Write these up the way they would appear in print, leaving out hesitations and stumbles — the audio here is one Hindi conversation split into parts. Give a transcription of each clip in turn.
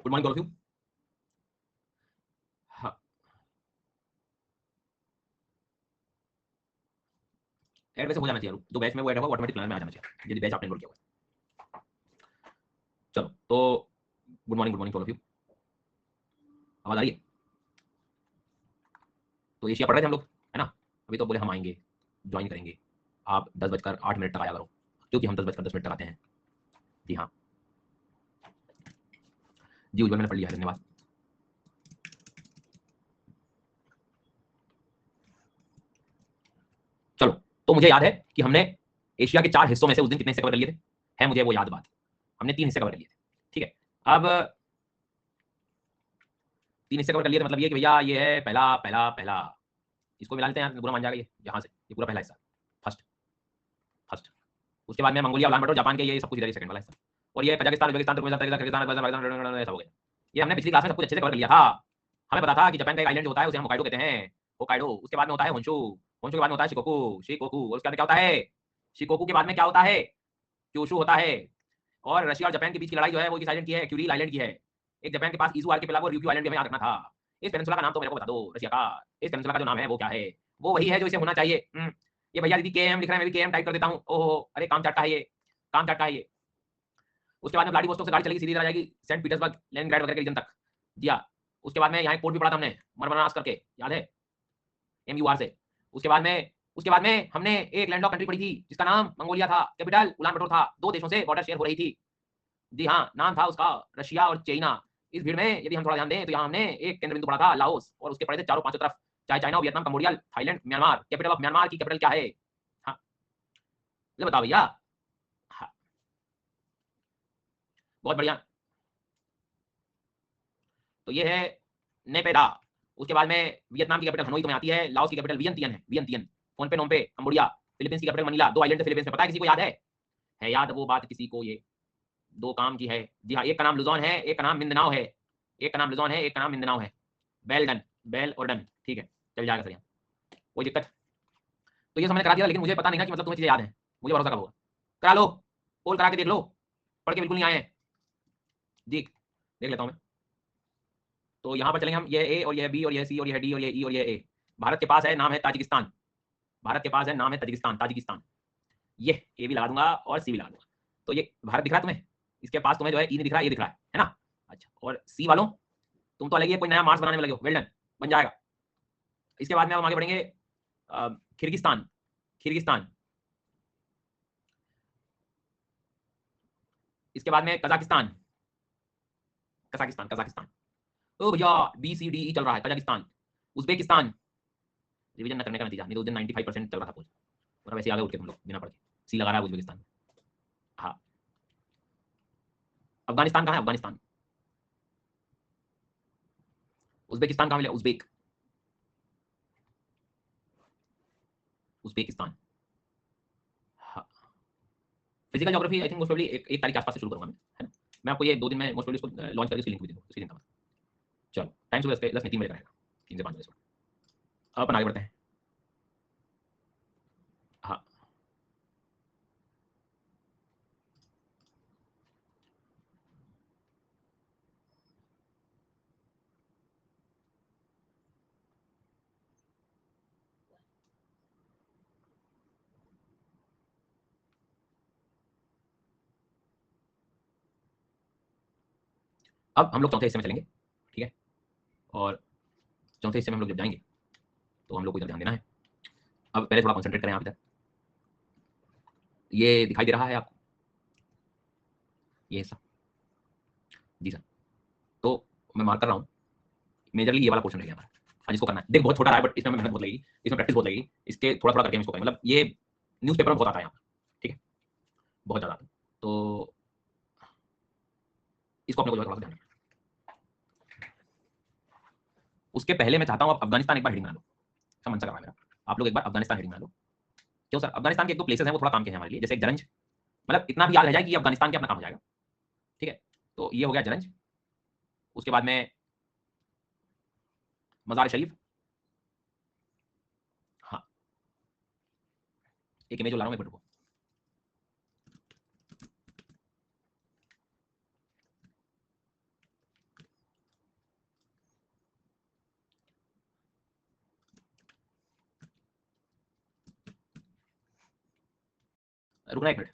Good morning all of you. हाँ, ऐड वैसे हो जाना चाहिए, जो बैच में वो ऐड होगा वो ऑटोमेटिक प्लान में आ जाना चाहिए यदि बैच आपने एनरोल किया हुआ है। चलो तो good morning all of you. आवाज आ रही है? तो एशिया पढ़ रहे थे हम लोग, है ना? अभी तो बोले हम आएंगे, ज्वाइन करेंगे, आप 10:08 तक आया करो, क्योंकि हम 10:10 तक आते हैं। जी हाँ जी, उज्जवल मैंने पढ़ लिया है, धन्यवाद। चलो तो मुझे याद है कि हमने एशिया के 4 हिस्सों में से उस दिन कितने हिस्से कवर कर लिए थे, है मुझे वो याद बात। हमने 3 हिस्से कवर कर लिए थे, ठीक है। अब 3 हिस्से कवर कर लिए थे, मतलब ये कि भैया ये है पहला पहला पहला, इसको मिला लेते हैं यार, पूरा मान जाएगा ये यहाँ से, ये पूरा पहला हिस्सा, फर्स्ट फर्स्ट। उसके बाद में मंगोलिया, उलान बटोर, जापान के, ये सब कुछ इधर ही सेकंड वाला हिस्सा। और ये कजाकिस्तान, उज्बेकिस्तान, तुर्कमेनिस्तान, किर्गिस्तान, ऐसा हो गया। ये हमने पिछली क्लास में सब कुछ अच्छे से कवर कर लिया था। हमें पता था कि जापान का एक आइलैंड जो होता है उसे हम होकाइडो कहते हैं, होकाइडो। उसके बाद में होता है होंशु, होंशु के बाद में होता है शिकोकू, शिकोकू। और उसके बाद क्या होता है? शिकोकू के बाद में क्या होता है? क्यूशु होता है। और रशिया और जापान के बीच की लड़ाई जो है वो किस आइलैंड की है? क्यूरिल आइलैंड की है। एक जापान के पास इजू आर्किपेलागो और ryukyu आइलैंड भी हमें याद रखना था। इस पेनिनसुला का नाम तो मेरे को बता दो रशिया का। इस पेनिनसुला का जो नाम है वो क्या है? वो वही है जो इसे होना चाहिए। ये भैया दीदी केएम लिख रहे हैं, मैं भी केएम टाइप कर देता हूँ। ओहो, अरे काम चाटता है ये, काम चाटता है ये। उसके बाद में व्लादिवोस्तोक से गाड़ी चलेगी, सीधी जाएगी सेंट पीटर्सबर्ग, लेनिनग्राड वगैरह के रीजन तक। जी हाँ। उसके बाद में यहाँ पोर्ट भी पढ़ा था हमने, मरमरास करके, याद है? MUR से। उसके बाद में हमने एक लैंड ऑफ कंट्री पढ़ी थी जिसका नाम मंगोलिया था, कैपिटल उलान बटोर था। 2 देशों से बॉर्डर शेयर हो रही थी। जी हाँ, नाम था उसका रशिया और चाइना। इस भीड़ में यदि हम थोड़ा ध्यान दें तो यहाँ हमने एक केंद्र बिंदु पढ़ा था, लाओस, और उसके पड़े थे चारों पांचों तरफ, चाहे China, Vietnam, Cambodia, Thailand, Myanmar. Capital of Myanmar की कैपिटल क्या है? हाँ, ये बताओ भैया। हाँ, बहुत बढ़िया। तो ये है नेपेडा। उसके बाद में वियतनाम की कैपिटल हनोई तुम्हें आती है, लाओस की कैपिटल वियंतियन है, वियंतियन। फोन पे नोम पे कंबोडिया, फिलीपींस की कैपिटल मनीला। 2 आइलैंड फिलीपींस में, पता है किसी को याद है याद वो बात किसी को? ये 2 काम की है। जी हाँ, एक का नाम लुजॉन है, एक का नाम मिंदनाओ है। एक का नाम लुजॉन है, एक का नाम मिंदनाओ है। बेल डन, बेल और डन, ठीक है, चल जाएगा सर यहाँ, कोई दिक्कत? तो ये सब मैंने करा दिया, लेकिन मुझे पता नहीं ना कि मतलब तुम्हें चीजें याद हैं। मुझे भरोसा कब होगा? करा लो, पोल करा के देख लो। पढ़ के बिल्कुल नहीं आए हैं। देख देख लेता हूँ मैं। तो यहाँ पर चलेंगे हम, ये ए और ये बी और ये सी और ये डी और ये ई और ये ए। भारत के पास है, नाम है ताजिकिस्तान। भारत के पास है, नाम है ताजिकिस्तान, ताजिकिस्तान। ये ए भी लगा दूंगा और सी भी लगा दूंगा। तो ये भारत दिख रहा है तुम्हें? इसके पास तुम्हें जो है ई नहीं दिख रहा, ये दिख रहा है ना? अच्छा, और सी वालों, तुम तो अलग ही कोई नया मार्स बनाने में लगे हो, वेल डन, बन जाएगा। इसके बाद में हम आगे बढ़ेंगे, किर्गिस्तान, किर्गिस्तान। इसके बाद में कजाकिस्तान, कजाकिस्तान, कजाकिस्तान। ओ भैया, बी सी डी ई चल रहा है, कजाकिस्तान। उज्बेकिस्तान, रिवीजन न करने का नतीजा, नहीं तो उस दिन 95% चल रहा था कुछ, और वैसे आगे उठ के तुम लोग बिना पढ़ के सी लगा रहा है उज्बेकिस्तान। हाँ, अफगानिस्तान कहाँ है? अफगानिस्तान। उज्बेकिस्तान कहाँ मिला? Uzbek, Uzbekistan. हाँ, physical geography I think most probably एक तारीख के आसपास से शुरू करूंगा मैं, है ना? मैं आपको ये 2 दिन में मोस्ट प्रोबब्ली इसको लॉन्च करके इसकी लिंक भी दे दूंगा, इसी दिन का। चलो, टाइम सुबह 10 नहीं 3 बजे का रहेगा, 3 से 5 बजे। अब अपन आगे बढ़ते हैं। हाँ, अब हम लोग चौथे हिस्से में चलेंगे, ठीक है? और चौथे हिस्से में हम लोग जब जाएंगे तो हम लोग को इधर ध्यान देना है। अब पहले थोड़ा कॉन्सेंट्रेट करें आप इधर। ये दिखाई दे रहा है आपको, ये हिस्सा? जी सर। तो मैं मार्क कर रहा हूँ, मेजरली ये वाला पोर्शन रहेगा हमारा। आज इसको करना है। देख बहुत छोटा है, बट इसमें मेहनत बहुत लगेगी, इसमें प्रैक्टिस बहुत लगेगी, इसके थोड़ा थोड़ा करके हम इसको करें। मतलब ये न्यूज़पेपर में बहुत आता है यहाँ पर, ठीक है, बहुत ज़्यादा आता है। तो इसको अपने को जो है थोड़ा सा ध्यान रखना। उसके पहले मैं चाहता हूँ आप अफगानिस्तान एक बार हेडिंग बना लो, ऐसा मन सा कर रहा है मेरा। आप लोग एक बार अफगानिस्तान हेडिंग बना लो। क्यों सर? अफगानिस्तान के एक दो प्लेसेस हैं वो थोड़ा काम के हैं हमारे लिए, जैसे एक जरंज, मतलब इतना भी याद रह जाए कि अफगानिस्तान के अपना काम हो जाएगा, ठीक है? तो ये हो गया जरंज। उसके बाद में मजार शरीफ। हाँ, एक इमेज ला रहा हूँ, एक मिनट को। रुकना एक मिनट।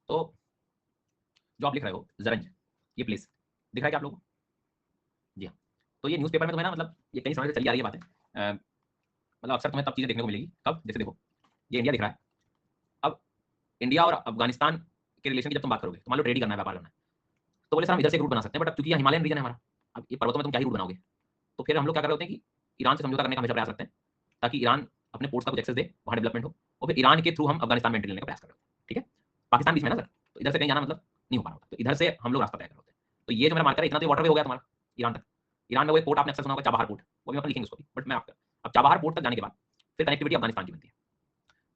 तो जो आप लिख रहे हो जरंज, ये प्लेस दिख रहा है क्या आप लोगों को? जी हाँ। तो ये न्यूज़पेपर में तुम्हें ना मतलब ये कई समय से चली आ रही है बातें, मतलब अक्सर तुम्हें तब चीज़ें देखने को मिलेगी कब, जैसे देखो ये इंडिया दिख रहा है। अब इंडिया और अफगानिस्तान के रिलेशन की जब तुम बात करोगे तो मान लो ट्रेड ही करना है, व्यापार करना है, तो बोले सर हम इधर से एक रूट बना सकते हैं, बट अब क्योंकि यहाँ हिमालयन रीजन है हमारा, अब ये पर्वतों में तुम क्या ही रूट बनाओगे, तो फिर हम लोग क्या कर रहे होते हैं कि ईरान से समझौता करने का हमेशा प्रयास करते हैं ताकि ईरान अपने पोर्ट्स का कुछ एक्सेस दे, वहाँ डेवलपमेंट हो, और फिर ईरान के थ्रू हम अफगानिस्तान में एंट्री लेने का प्रयास कर रहे होते हैं। ठीक है, पाकिस्तान बीच में है ना सर, तो इधर से कहीं जाना मतलब नहीं हो पा रहा होता, तो इधर से हम लोग रास्ता तय कर रहे होते हैं। तो ये जो मेरा मार्कर है, इतना तो वाटरवे हो गया तुम्हारा ईरान तक। ईरान में वो एक पोर्ट आपने अक्सर सुना होगा, चाबहार पोर्ट, वो भी अपन लिखेंगे उसको भी, बट मैं आपका अब चाबहार पोर्ट तक जाने के बाद फिर कनेक्टिविटी अफगानिस्तान की बनती है।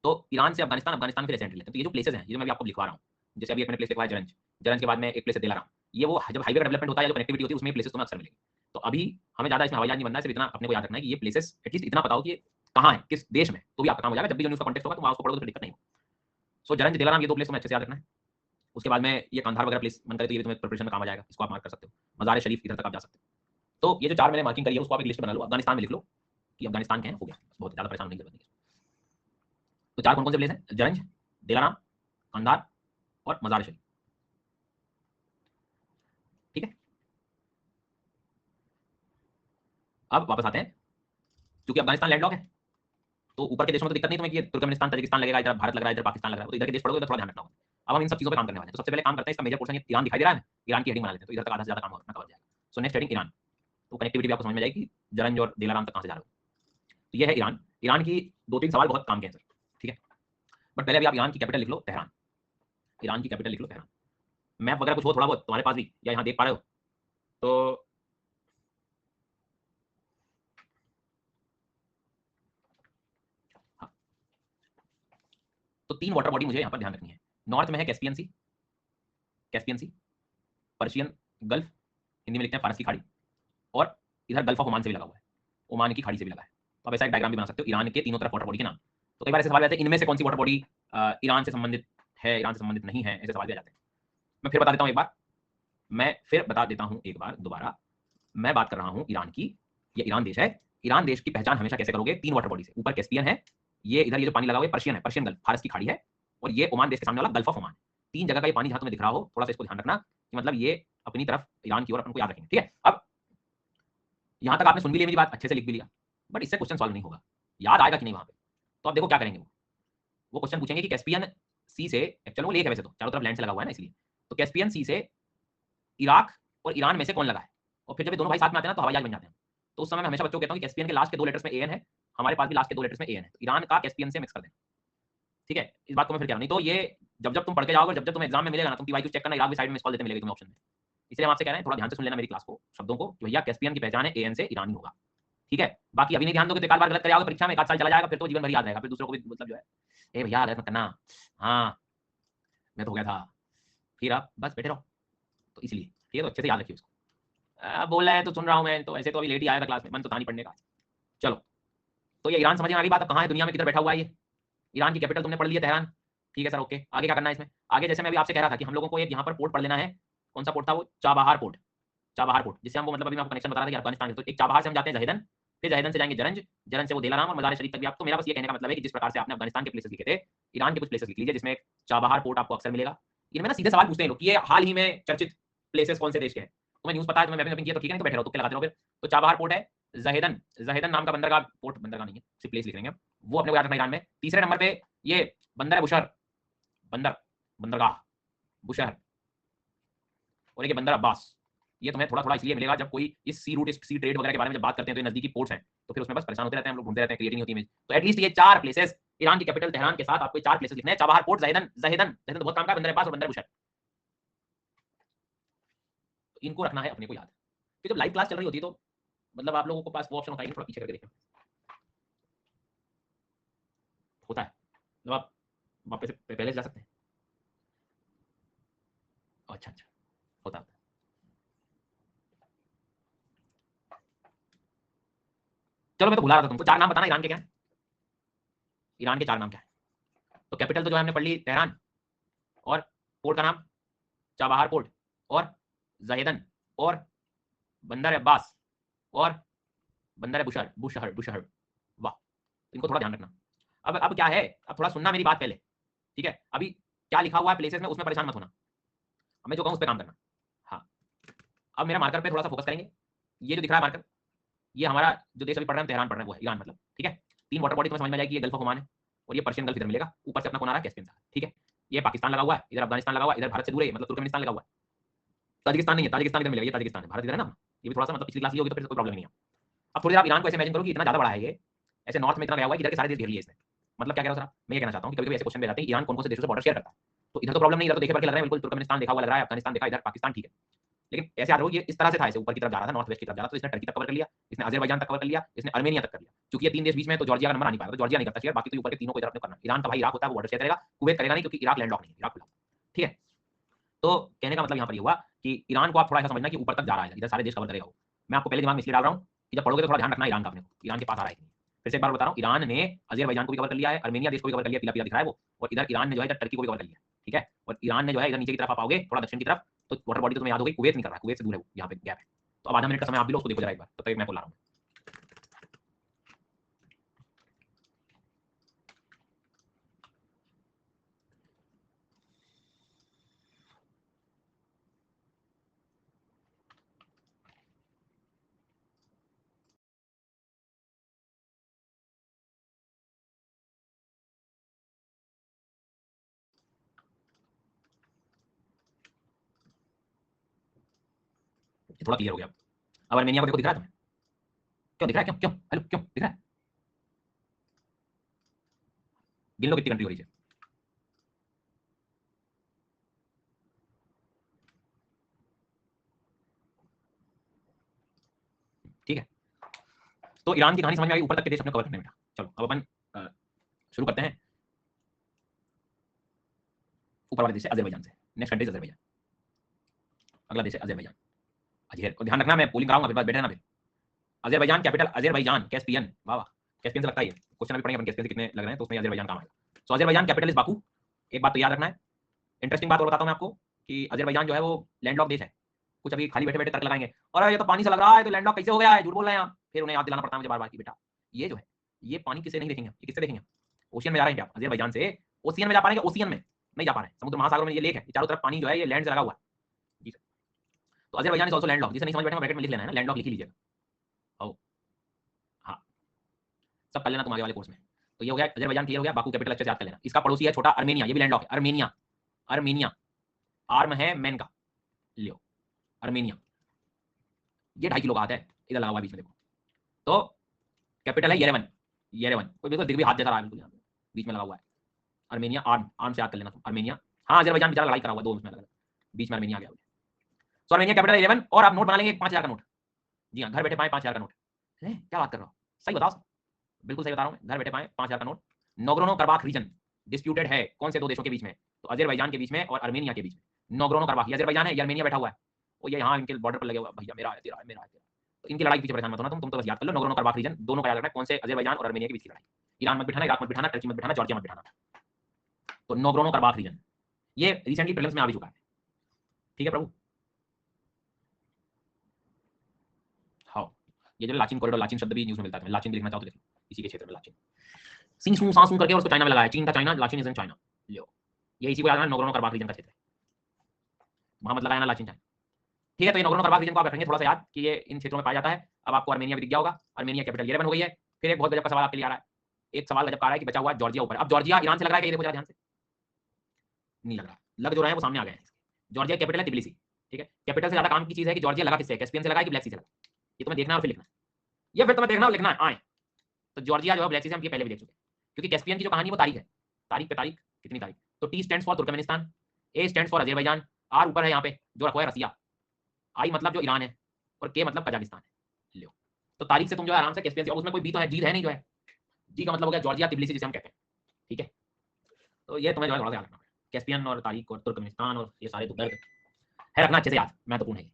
तो ईरान से अफगानिस्तान, अफगानिस्तान फिर ऐसे एंट्री लेते हैं। तो ये जो प्लेसेस हैं, ये मैं भी आपको लिखवा रहा हूँ, जैसे अभी अपने प्लेस लिखवाया जरंज, जरंज के बाद में एक प्लेस है दिलाराम, ये वो जब हाईवे का डेवलपमेंट होता है या जो कनेक्टिविटी होती है उसमें प्लेसेस तुम्हें अक्सर मिलेंगे। तो अभी हमें ज़्यादा इसमें हवाई जहाज नहीं बनना है, सिर्फ इतना अपने को याद रखना है कि ये प्लेसेस एटलीस्ट इतना बताओ कि कहाँ है, किस देश में, तो भी आपका काम हो जाएगा। जब भी जो न्यूज़ का कॉन्टेक्स्ट होगा तो वहाँ उसको पढ़ो तो दिक्कत नहीं हो। सो जरंज दिलाराम ये दो प्लेस तुम्हें अच्छे से याद रखना है। उसके बाद में ये कंधार वगैरह प्लेस मन करे तो ये तुम्हें प्रिपरेशन में काम आ जाएगा, इसको आप मार्क कर सकते हो। मज़ार शरीफ इधर तक आप जा सकते हो। तो ये जो चार मैंने मार्किंग करी है उसको आप एक लिस्ट बना लो, अफगानिस्तान में लिख लो कि अफगानिस्तान के हैं, हो गया, बहुत ज़्यादा परेशान होने की जरूरत नहीं है। तो चार कौन कौन से प्लेस हैं? जरंज, दिलाराम, कंधार और मज़ार शरीफ। ठीक है, अब वापस आते हैं। क्योंकि अफगानिस्तान लैंडलॉक है तो ऊपर के देशों में तो दिक्कत नहीं तुम्हें कि तुर्कमेनिस्तान तजिकिस्तान लगेगा, इधर भारत लग रहा है, इधर पाकिस्तान लग रहा है, तो इधर के देश पड़ोगे, इधर थोड़ा ध्यान रखना होगा। अब हम इन सब चीज़ों पे काम करने वाले हैं। तो सबसे पहले काम करते हैं, इसका मेजर पोर्शन ये ईरान दिखाई दे रहा है, ईरान की हेडिंग बना लेते हैं, तो इधर तक आधा से ज़्यादा काम अपना कवर जाएगा। सो नेक्स्ट हेडिंग ईरान, तो कनेक्टिविटी भी आपको समझ में जाएगी जरंज और दिलाराम तक कहाँ से जा रहे हो। तो ये है ईरान। ईरान की दो तीन सवाल बहुत काम के हैं सर, ठीक है, बट पहले अभी आप ईरान की कैपिटल लिख लो तेहरान, ईरान की कैपिटल लिख लो तेहरान। मैप वगैरह कुछ हो थोड़ा बहुत तुम्हारे पास भी या यहाँ देख पा रहे हो तो हाँ। तो तीन वाटर बॉडी मुझे यहाँ पर ध्यान रखनी है। नॉर्थ में है कैस्पियन सी, कैस्पियन सी, पर्शियन गल्फ, हिंदी में लिखते हैं फारस की खाड़ी, और इधर गल्फ ऑफ ओमान से भी लगा हुआ है, ओमान की खाड़ी से भी लगा है। तो आप ऐसा एक डायग्राम भी बना सकते हो ईरान के तीनों तरफ वाटर बॉडी के नाम। तो कई बार ऐसे सवाल आते हैं इनमें से कौन सी वाटर बॉडी ईरान से संबंधित है, ईरान से संबंधित नहीं है, ऐसे सवाल भी आ जाते हैं। मैं फिर बता देता हूँ एक बार, मैं फिर बता देता हूँ एक बार दोबारा, मैं बात कर रहा हूँ ईरान की, ये ईरान देश है। ईरान देश की पहचान हमेशा कैसे करोगे? तीन वाटर बॉडी से, ऊपर कैस्पियन है, ये इधर ये जो पानी लगा हुआ है पर्शियन है, पर्शियन गल्फ फारस की खाड़ी है, और ये ओमान देश के सामने वाला गल्फ ऑफ ओमान। तीन जगह का ये पानी जहां तुम्हें दिख रहा हो, थोड़ा सा इसको ध्यान रखना कि मतलब ये अपनी तरफ ईरान की ओर अपन को याद रखेंगे। ठीक है, अब यहां तक आपने सुन भी लिया मेरी बात, अच्छे से लिख भी लिया, बट इससे क्वेश्चन सॉल्व नहीं होगा, याद आएगा कि नहीं वहां पे। तो आप देखो क्या करेंगे, वो क्वेश्चन पूछेंगे कि कैस्पियन सी से, एक्चुअली वो लेक है वैसे तो चारों तरफ लैंड से लगा हुआ है ना इसलिए, तो कैस्पियन सी से इराक और ईरान में से कौन लगा है? और फिर जब ये दोनों भाई साथ में आते हैं ना तो हवाई जहाज बन जाते हैं। तो उस समय मैं हमेशा बच्चों को कहता हूँ कि कैस्पियन के लास्ट के दो लेटर्स में एन है, हमारे पास भी लास्ट के दो लेटर्स में एन है, तो ईरान का कैस्पियन से मिक्स कर दें। ठीक है, इस बात को मैं फिर कह रहा हूँ, नहीं तो ये जब जब तुम पढ़ के जाओगे, जब जब तुम्हें एग्जाम में मिलेगा ना, तुम पीवाईक्यू चेक करना, इराक भी साइड में मिस कॉल देते मिलेगा तुम्हें ऑप्शन में। इसलिए हम आपसे कह रहे हैं थोड़ा ध्यान से सुन लेना मेरी क्लास को, शब्दों को, कि भैया कैस्पियन की पहचान है एन से, ईरानी होगा। ठीक है, बाकी अभी नहीं ध्यान दोगे तो एक बार गलत कर जाओगे परीक्षा में, एक आध साल चला जाएगा, फिर तो जीवन भर याद रहेगा, फिर दूसरों को भी मतलब जो है ए भैया गलत मत करना, हाँ मैं तो हो गया था, फिर आप बस बैठे रहो। तो इसलिए ठीक है, तो अच्छे से याद रखिए उसको। बोल रहे हैं तो सुन रहा हूँ मैं, तो ऐसे तो अभी लेट ही आया था क्लास में, मन तो था नहीं पढ़ने का। चलो, तो ये ईरान समझ में आ गई बात, अब कहाँ है दुनिया में, किधर बैठा हुआ है ये? ईरान की कैपिटल तुमने पढ़ ली है तेहरान। ठीक है सर, ओके, आगे क्या करना है इसमें? आगे जैसे मैं अभी आपसे कह रहा था कि हम लोगों को एक यहाँ पर पोर्ट पढ़ लेना है, कौन सा पोर्ट था वो? चाबहार पोर्ट, चाबहार पोर्ट, जिससे हम वो मतलब अभी मैं आपको कनेक्शन बता रहा था कि अफगानिस्तान के, तो एक चाबहार से हम जाते हैं जहेदन, फिर जहेदन से जाएंगे जरंज, जरंज से वो दिलाराम और मज़ार शरीफ तक भी आप, तो मेरा बस ये कहने का मतलब है कि जिस प्रकार से आपने अफगानिस्तान के प्लेसेस लिखे थे, ईरान के कुछ प्लेसेस लिख लीजिए, जिसमें चाबहार पोर्ट आपको अक्सर मिलेगा। इनमें ना सीधे सवाल पूछते हैं लोग कि ये हाल ही में चर्चित प्लेसेस कौन से देश के हैं, तुम्हें न्यूज़ पता है, तुम्हें मैपिंग किया तो ठीक है, नहीं तो बैठे रहो, तुक्के लगाते रहो फिर। तो चाबहार पोर्ट है, जहेदन, जहेदन नाम का बंदरगाह, पोर्ट बंदरगाह नहीं है, सिर्फ प्लेस लिख लेंगे हम, वो अपने को याद रखना ईरान में। तीसरे नंबर पे ये बंदर है बुशहर, बंदर, बंदरगाह बुशहर, और एक बंदर अब्बास। ये तुम्हें थोड़ा थोड़ा इसलिए मिलेगा जब कोई इस सी रूट, इस सी ट्रेड वगैरह के बारे में जब बात करते हैं तो ये नजदीकी पोर्ट्स हैं, तो फिर उसमें बस परेशान होते रहते हैं हम लोग, घूमते रहते हैं, क्रिएटिंग होती है इमेज। तो एटलीस्ट ये चार प्लेसेस, ईरान की कैपिटल तेहरान के साथ आपको चार प्लेसेस लिखने हैं, चाबहार पोर्ट, जहेदन, जहेदन जहेदन तो बहुत काम का, बंदर अब्बास और बंदर बुशहर, तो इनको रखना है अपने को याद। फिर जब लाइव क्लास चल रही होती है तो मतलब आप लोगों को पास वो ऑप्शन होता है कि थोड़ा पीछे करके देखें, होता है जब आप वापस से पहले से जा सकते हैं। अच्छा अच्छा, होता है। चलो चलो मैं तो भुला रहा था तुमको, 4 नाम बताना ईरान के क्या है, ईरान के 4 नाम क्या है। तो कैपिटल तो जो है हमने पढ़ ली तेहरान, और पोर्ट का नाम चाबहार पोर्ट, और जहेदन, और बंदर अब्बास, और बंदर बुशहर बुशहर बुशहर। वाह, इनको थोड़ा ध्यान रखना। अब क्या है, अब थोड़ा सुनना मेरी बात पहले, ठीक है। अभी क्या लिखा हुआ है प्लेसेस में उसमें परेशान मत होना, मैं जो कहूँ उस पर काम करना। हाँ, अब मेरा मार्कर पे थोड़ा सा फोकस करेंगे। ये जो दिख रहा है मार्कर, ये हमारा जो देश अभी पढ़ रहे हैं तेहरान पढ़ रहे हैं वो है ईरान, मतलब ठीक है। 3 वाटर बॉडी तुम्हें समझ में आ जाएगी, ये गल्फ ऑफ ओमान है, और ये पर्शियन गल्फ इधर मिलेगा, ऊपर से अपना कौन आ रहा है, कैस्पियन सागर, ठीक है। ये पाकिस्तान लगा हुआ है, इधर अफगानिस्तान लगा हुआ है, इधर भारत से दूर है मतलब तुर्कमेनिस्तान लगा हुआ है। ताजिकिस्तान नहीं है, ताजिकिस्तान इधर मिलेगा, ये ताजिकिस्तान है, भारत इधर है ना। ये भी थोड़ा सा मतलब पिछली क्लास ही होगी तो फिर कोई प्रॉब्लम नहीं है। अब थोड़ी देर आप ईरान को ऐसे इमेजिन करो कि इतना ज्यादा बड़ा है ये, ऐसे नॉर्थ में इतना गया हुआ है कि इधर के सारे देश घेर लिए इसने। मतलब क्या कह रहा हूं सर, मैं ये कहना चाहता हूं कि कभी-कभी ऐसे क्वेश्चन में जाते हैं ईरान कौन-कौन से देशों से बॉर्डर शेयर करता है, तो इधर तो प्रॉब्लम नहीं, इधर तो देखे करके लग रहा है बिल्कुल तुर्कमेनिस्तान देखा हुआ लग रहा है, अफगानिस्तान देखा, इधर पाकिस्तान ठीक है। लेकिन ऐसे याद रखो ये इस तरह से था, ऐसे ऊपर की तरफ जा रहा था, नॉर्थ वेस्ट की तरफ जा रहा था, तो इसने टर्की तक कवर कर लिया, इसने अजरबैजान तक कवर कर लिया, इसने अर्मेनिया तक कर लिया। क्योंकि ये 3 देश बीच में, तो जॉर्जिया का नंबर आ नहीं पाएगा, तो जॉर्जिया नहीं करता शेयर, बाकी तो ऊपर के तीनों को इधर अपने करना। ईरान का भाई इराक होता है वो बॉर्डर शेयर करेगा, कुवैत करेगा नहीं क्योंकि इराक लैंडलॉक नहीं है, इराक खुला, ठीक है। तो कहने का मतलब यहाँ पर ये हुआ कि ईरान को आप थोड़ा ऐसा समझना कि ऊपर तक जा रहा है, इधर सारे देश कवर करेगा वो। मैं आपको पहले दिमाग में इसलिए डाल रहा हूँ कि जब पढ़ोगे तो थोड़ा ध्यान रखना ईरान का, अपने को ईरान के पास आ रहा है कि नहीं। फिर से एक बार बता रहा हूँ, ईरान ने अजरबैजान को भी कवर कर लिया है, अर्मेनिया देश को भी कवर कर लिया, पीला पीला दिख रहा है वो, और इधर ईरान ने जो है इधर टर्की को भी कवर कर लिया, ठीक है। और ईरान ने जो है इधर नीचे की तरफ आप आओगे थोड़ा दक्षिण की तरफ, तो वाटर बॉडी तो तुम्हें याद हो गई, कुवैत नहीं कर रहा है, कुवैत से दूर है वो, यहाँ पे गैप है। तो अब आधा मिनट का समय आप भी लो, उसको देखो जरा एक बार, तो मैं बोल रहा हूँ। थोड़ा क्लियर हो गया। अब अर्मेनिया को देखो, दिख रहा है तुम्हें, क्यों दिख रहा है, क्यों क्यों हेलो क्यों दिख रहा है, गिन लो कितनी कंट्री हो रही है, ठीक है। तो ईरान की कहानी समझ में आ गई, ऊपर तक के देश अपने कवर करने में। चलो अब अपन शुरू करते हैं ऊपर वाले देश से, अजरबैजान से। नेक्स्ट कंट्री अजरबैजान, अगला देश है अजरबैजान। अजहर, और ध्यान रखना मैं पोलिंग कराऊंगा, फिर बैठे ना फिर। अजरबैजान कैपिटल अजरबैजान, कैस्पियन, वाह वाह, कैस्पियन से लगता है ये क्वेश्चन, अभी पढ़ेंगे अपन कैस्पियन से कितने लग रहे हैं, तो उसमें अजरबैजान काम आएगा। सो अजरबैजान कैपिटल इज बाकू। एक बात तो याद रखना है, इंटरेस्टिंग बात और बताता हूं मैं आपको कि अजरबैजान जो है वो लैंडलॉक देश है। कुछ अभी खाली बैठे बैठे तर्क लगाएंगे, और ये तो पानी से लग रहा है तो लैंडलॉक कैसे हो गया है, झूठ बोल रहे हैं आप। फिर उन्हें याद दिलाना पड़ता है मुझे बार बार कि बेटा ये जो है ये पानी किससे नहीं देखेंगे, ये किससे देखेंगे, ओशियन में जा रहे हैं क्या, अजरबैजान से ओशियन में जा पा रहे हैं, ओशियन में नहीं जा पा रहे हैं, समुद्र महासागर में ये लेक है, चारों तरफ पानी जो है ये लैंड से लगा हुआ है जी सर। तो अजरबैजान इज आल्सो लैंडलॉक, जिसे नहीं समझ बैठे ब्रैकेट में लिख लेना है ना, लैंडलॉक लिख लीजिएगा। ओ हाँ, सब कर लेना तुम आगे वाले कोर्स में। तो ये हो गया अजरबैजान, क्लियर हो गया। बाकू कैपिटल अच्छे से याद कर लेना। इसका पड़ोसी है छोटा अर्मेनिया, ये भी लैंडलॉक है, अर्मेनिया। अर्मेनिया आर्म है मैन का, लियो अर्मेनिया, ये 2.5 किलो का आता है, इधर लगा हुआ है बीच में देखो। तो कैपिटल है येरेवन, येरेवन कोई बिल्कुल दिख भी हाथ जैसा रहा है बिल्कुल, यहाँ पे बीच में लगा हुआ है। अर्मेनिया आर्म, आर्म से याद कर लेना तुम, अर्मेनिया। हाँ अजरबैजान बेचारा लड़ाई करा हुआ, 2 उसमें अलग, बीच में अर्मेनिया आ गया। सो अर्मेनिया कैपिटल 11, और आप नोट बना लेंगे 5,000 का नोट। जी हाँ, घर बैठे पाए 5,000 का नोट। क्या बात कर रहा हो, सही बताओ, बिल्कुल सही बता रहा हूँ, घर बैठे पाए 5,000 का नोट। नोग्रोनो करबाख रीजन डिस्प्यूटेड है कौन से 2 देशों के बीच में, तो अजरबैजान के बीच में और अर्मेनिया के बीच में। नोग्रोनो करबाख, ये अजरबैजान है, ये अर्मेनिया बैठा हुआ है, वो ये यहाँ इनके बॉर्डर पर लगे हुआ, भैया मेरा है तेरा है, मेरा है तेरा। तो इनकी लड़ाई के पीछे परेशान मत होना तुम तो बस याद कर लो नोग्रोनो करबाख रीजन, दोनों का याद रखना कौन से, अजरबैजान और अर्मेनिया के बीच की लड़ाई। ईरान मत बिठाना, इराक मत बिठाना, टर्की मत बिठाना, जॉर्जिया मत बिठाना। तो नोग्रोनो करबाख रीजन ये रिसेंटली प्रीलिम्स में आ भी चुका है, ठीक है प्रभु। हाँ, ये जो लाचिन कॉरिडोर, लाचिन शब्द भी न्यूज में मिलता है, लाचिन भी लिखना चाहो तो देखो, इसी के क्षेत्र में लाचिन, सिंसू सांसू करके, और उसको चाइना में लगाया, चीन का चाइना, लाचिन इज इन चाइना, लो ये इसी को याद रखना, नोग्रोनो करबाख रीजन का क्षेत्र है, वहां मत लगाया ना लाचिन चाइना, ठीक है। तो ये नोग्रोनो करबाख रीजन को आप रखेंगे थोड़ा सा याद कि ये इन क्षेत्रों में पाया जाता है। अब आपको अर्मेनिया भी दिख गया होगा, अर्मेनिया कैपिटल येरेवन हो गई है। फिर एक बहुत गजब का सवाल आपके लिए आ रहा है, एक सवाल गजब का आ रहा है कि बचा हुआ है जॉर्जिया ऊपर। अब जॉर्जिया ईरान से लग रहा है कि, ये देखो जरा ध्यान से, नहीं लग रहा, लग जो रहे हैं वो सामने आ गए हैं। जॉर्जिया कैपिटल है तिबिलिसी, ठीक है। कैपिटल से ज्यादा काम की चीज है कि जॉर्जिया लगा किससे, कैस्पियन से लगा कि ब्लैक सी से लगा, ये तुम्हें देखना है और फिर लिखना है, ये फिर तुम्हें देखना और लिखना है आए। तो जॉर्जिया जो है ब्लैक सी से हम ये पहले भी देख चुके हैं, क्योंकि कैस्पियन की जो कहानी वो तारीख है, तारीख पे तारीख, कितनी तारीख। तो T stands for Turkmenistan, A stands for Azerbaijan, R ऊपर है यहाँ पे जो रखा है रसिया, आई मतलब जो ईरान है, और के मतलब कजाकिस्तान है, लो। तो तारीख से तुम जो है आराम से कैस्पियन से, और उसमें कोई बी तो है, जी है नहीं जो है, जी का मतलब हो गया जॉर्जिया तिबिलिसी जिसे हम कहते हैं, ठीक है। तो ये तुम्हें जो है थोड़ा सा याद रखना है, कैस्पियन और तारीख और तुर्कमेनिस्तान और ये सारे तो दर्द है, रखना अच्छे से याद, महत्वपूर्ण है।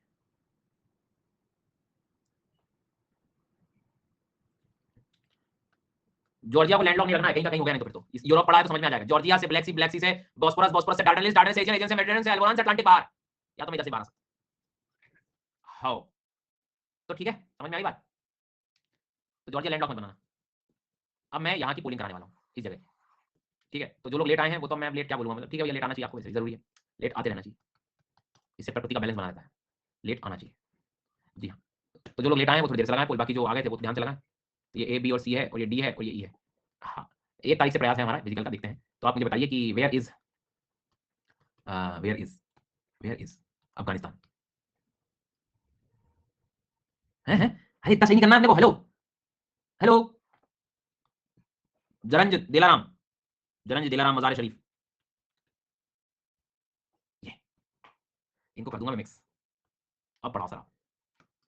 जॉर्जिया को लैंडलॉक नहीं रखना है, कहीं का कहीं हो गया नहीं तो फिर तो यूरोप पड़ा है तो समझ में आ जाएगा। जॉर्जिया से ब्लैक सी, ब्लैक सी से बॉस्फोरस, बॉस्फोरस से डार्डेनलिस, डार्डेनलिस से एशियन, एशियन से मेडिटेरेनियन से एल्बोरान से अटलांटिक बाहर, या तो मैं इधर से बाहर आ सकता। हाउ तो ठीक है, समझ में आई बात। तो जॉर्जिया लैंडलॉक मत बनाना। अब मैं यहाँ की पोलिंग कराने वाला हूँ इस जगह, ठीक है। तो जो लोग लेट आए हैं वो तो मैं लेट क्या बोलूँगा, मतलब ठीक है भैया लेट आना चाहिए, आपको वैसे जरूरी है, लेट आते रहना चाहिए, इससे प्रकृति का बैलेंस बना रहता है, लेट आना चाहिए। जी हाँ, तो जो लोग लेट आए हैं वो थोड़ी देर से लगाएं, कोई बाकी जो आ गए थे वो ध्यान से लगाएं। ये ए बी और सी है, और ये डी है, और ये ई है। हाँ, 1 तारीख से प्रयास है हमारा फिजिकल का, देखते हैं। तो आप मुझे बताइए कि वेयर इज अफगानिस्तान है? अरे इतना सही नहीं करना अपने को। हेलो हेलो, जरंज दिलाराम, जरंज दिलाराम मजार शरीफ, ये इनको कर दूंगा मैं मिक्स। अब पढ़ाओ सर,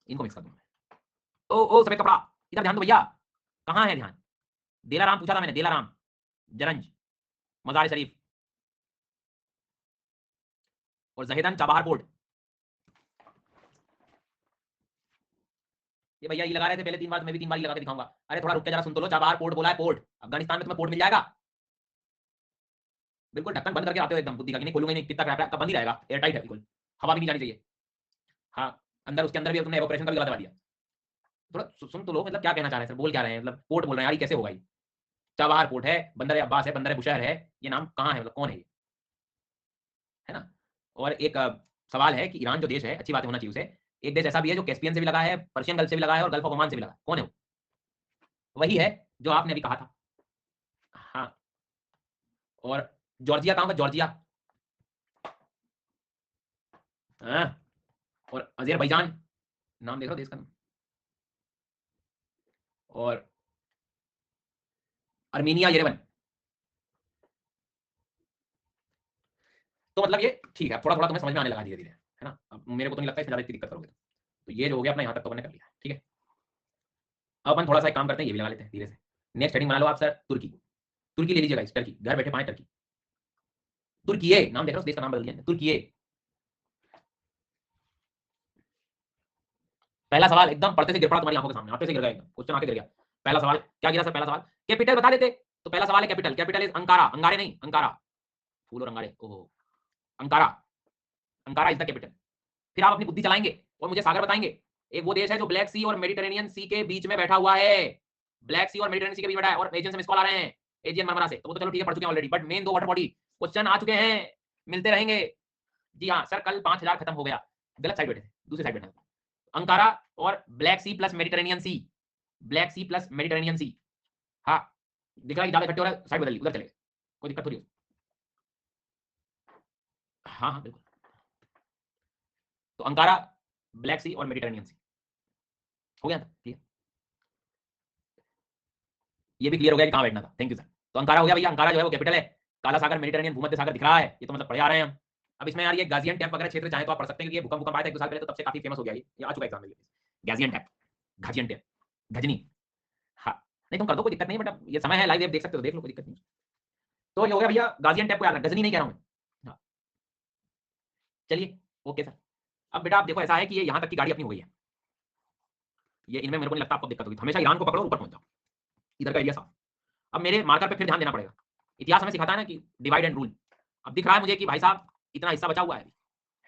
इनको मिक्स कर दूंगा। ओ ओ सफेद कपड़ा, इधर ध्यान दो भैया, कहाँ है ध्यान? दिलाराम पूछा था मैंने, दिलाराम, जरंज, मजार शरीफ और जहेदन चाबहार पोर्ट। ये भैया ये लगा रहे थे पहले 3 बार, तो मैं भी 3 बार ही लगा के दिखाऊंगा। अरे थोड़ा रुक के जरा सुन तो लो, चाबहार पोर्ट बोला है, पोर्ट। अफगानिस्तान में तुम्हें पोर्ट मिल जाएगा, बिल्कुल ढक्कन बंद करके आते हो एकदम, बुद्धि का कि नहीं खोलूंगा नहीं, कितना क्रैप बंद ही रहेगा, एयर टाइट है बिल्कुल, हवा भी नहीं जानी चाहिए। हाँ, अंदर उसके अंदर भी तुमने एवोपरेशन का भी गला दबा दिया। थोड़ा सुन तो लो, मतलब क्या कहना चाह रहे हैं सर, बोल क्या रहे हैं, मतलब पोर्ट बोल रहे हैं यार, ये कैसे होगा? ये चाबहार पोर्ट है, बंदर अब्बास है, बंदर बुशहर है, ये नाम कहाँ है, मतलब कौन है ये, है ना? और एक सवाल है कि ईरान जो देश है, अच्छी बात होना चाहिए उसे, एक देश ऐसा भी है जो कैस्पियन से भी लगा है, पर्शियन गल्फ से भी लगा है, और गल्फ ऑफ ओमान से भी लगा है। कौन है वो? वही है जो आपने अभी कहा था। हाँ, और जॉर्जिया कहाँ होगा? जॉर्जिया, हाँ, और अजरबैजान, नाम देख रहे हो देश का नाम, और अर्मीनिया, येरेवन। तो मतलब ये ठीक है, थोड़ा थोड़ा तुम्हें समझ में आने लगा धीरे धीरे, है ना? अब मेरे को तो नहीं लगता इसमें ज्यादा इतनी दिक्कत करोगे। तो ये जो हो गया अपना यहाँ तक तो मैंने कर लिया, ठीक है। अब अपन थोड़ा सा एक काम करते हैं, ये भी लगा लेते हैं धीरे से। नेक्स्ट हेडिंग बना लो आप सर, तुर्की। तुर्की ले लीजिएगा, इस टर्की, घर बैठे पाए टर्की, तुर्की नाम देख रहे हो, देश का नाम बदल दिया तुर्की। पहला सवाल एकदम पढ़ते से गिर पड़ा तुम्हारी आंखों के सामने, आंखों से गिर गया एकदम, क्वेश्चन आके गिर गया। पहला सवाल क्या गिरा सर? पहला सवाल कैपिटल बता देते तो पहला सवाल है कैपिटल, कैपिटल इज अंकारा, अंगारे नहीं, अंकारा, फूल और अंगारे, ओहो, Ankara, Ankara is the capital. फिर आप अपनी बुद्धि चलाएंगे और मुझे सागर बताएंगे। एक वो देश है जो ब्लैक सी और मेडिटेरेनियन सी के बीच में बैठा हुआ है, ब्लैक सी और मेडिटेरेनियन सी के बीच में बैठा है, और एशियन से मिस कॉल आ रहे हैं, एशियन मरमरा से, तो वो तो चलो ठीक है, पढ़ चुके हैं already, but main 2 water body question आ चुके हैं, मिलते रहेंगे। जी हाँ सर, कल 5000 खत्म हो गया, गलत साइड बैठे थे, दूसरी साइड बैठे थे। अंकारा और ब्लैक सी प्लस मेडिटेरेनियन सी, ब्लैक सी प्लस मेडिटेरेनियन सी। हाँ, दिख रहा है कि ज्यादा इकट्ठे हो रहा है, साइड बदल ली, उधर चले गए, कोई दिक्कत थोड़ी हो। हाँ हाँ बिल्कुल, तो अंकारा, ब्लैक सी और मेडिटेरेनियन सी हो गया, ठीक है। ये भी क्लियर हो गया कि कहाँ बैठना था, थैंक यू सर। तो अंकारा हो गया भैया, अंकारा जो है वो कैपिटल है, काला सागर, मेडिटेरेनियन, भूमध्य सागर दिख रहा है, ये तो मतलब पढ़े आ रहे हैं हम। अब इसमें यार ये गाजियन टैप वगैरह क्षेत्र चाहे तो आप पढ़ सकते हैं, क्योंकि ये भूकंप आया था 1-2 साल पहले, तो तब से काफी फेमस हो गया, ये आ चुका एग्जाम में, गाजियन टैप, गाजियन टैप, गजनी। हाँ, नहीं तुम कर दो, कोई दिक्कत नहीं, बट अब ये समय है, लाइव देख सकते हो, देख लो, कोई दिक्कत नहीं। तो ये हो गया भैया, गाजियन टैप को याद रखना, गजनी नहीं कह रहा हूँ मैं। हाँ, चलिए ओके सर। अब बेटा आप देखो, ऐसा है कि ये यहाँ तक की गाड़ी अपनी हो गई है, ये इनमें मेरे को नहीं लगता आपको दिक्कत होगी, हमेशा ईरान को पकड़ो, ऊपर पहुंच जाओ, इधर का एरिया साफ। अब मेरे मार्कर पे फिर ध्यान देना पड़ेगा, इतिहास हमें सिखाता है ना कि डिवाइड एंड रूल। अब दिख रहा है मुझे कि भाई साहब इतना हिस्सा बचा हुआ है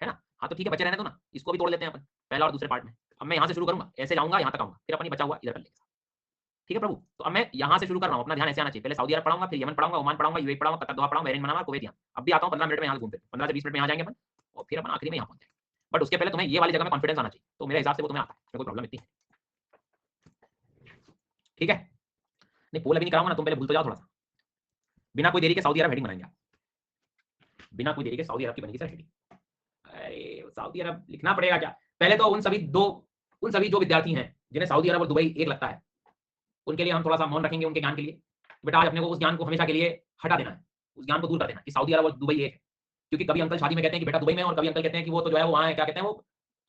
ना? हाँ तो ठीक है, बचे रहने दो ना, इसको भी तोड़ लेते हैं अपन, पहला और दूसरे पार्ट में। अब मैं यहाँ से शुरू करूंगा, ऐसे जाऊंगा यहाँ तक आऊंगा, फिर अपनी बचा हुआ इधर कर लेंगे, ठीक है प्रभु। तो अब मैं यहाँ से शुरू कर रहा हूँ, अपना ध्यान ऐसे आना चाहिए, पहले सऊदी अरब पढ़ाऊंगा, फिर यमन पढ़ाऊंगा, ओमान पढ़ाऊंगा, यूएई पढ़ाऊंगा, कतर, दोहा पढ़ाऊंगा, बहरीन, मनामा, कुवैत, यहाँ अब भी आता हूँ 15 मिनट में यहाँ घूमते, 15 से 20 मिनट में यहाँ जाएंगे अपन, और फिर अपन आखिरी में यहाँ पहुंच जाएंगे। बट उसके पहले तुम्हें ये वाली जगह में कॉन्फिडेंस आना चाहिए, तो मेरे हिसाब से वो तुम्हें आता है, कोई प्रॉब्लम इतनी है, ठीक है। नहीं पोल अभी नहीं कराऊंगा ना, तुम पहले भूल तो जाओ थोड़ा सा। बिना कोई देरी के सऊदी अरब हेडिंग बनाएंगे, बिना कोई देरी के सऊदी अरब की बनेगी सर हेडिंग। अरे सऊदी अरब लिखना पड़ेगा क्या? पहले तो उन सभी जो विद्यार्थी हैं जिन्हें सऊदी अरब और दुबई एक लगता है, उनके लिए हम थोड़ा सा मौन रखेंगे, उनके ज्ञान के लिए। बेटा आज अपने को उस ज्ञान को हमेशा के लिए हटा देना है, उस ज्ञान को दूर कर देना कि सऊदी अरब और दुबई एक है। क्योंकि कभी अंकल शादी में कहते हैं कि बेटा दुबई में, और कभी अंकल कहते हैं कि वो तो जो है वो वहाँ है, क्या कहते हैं वो,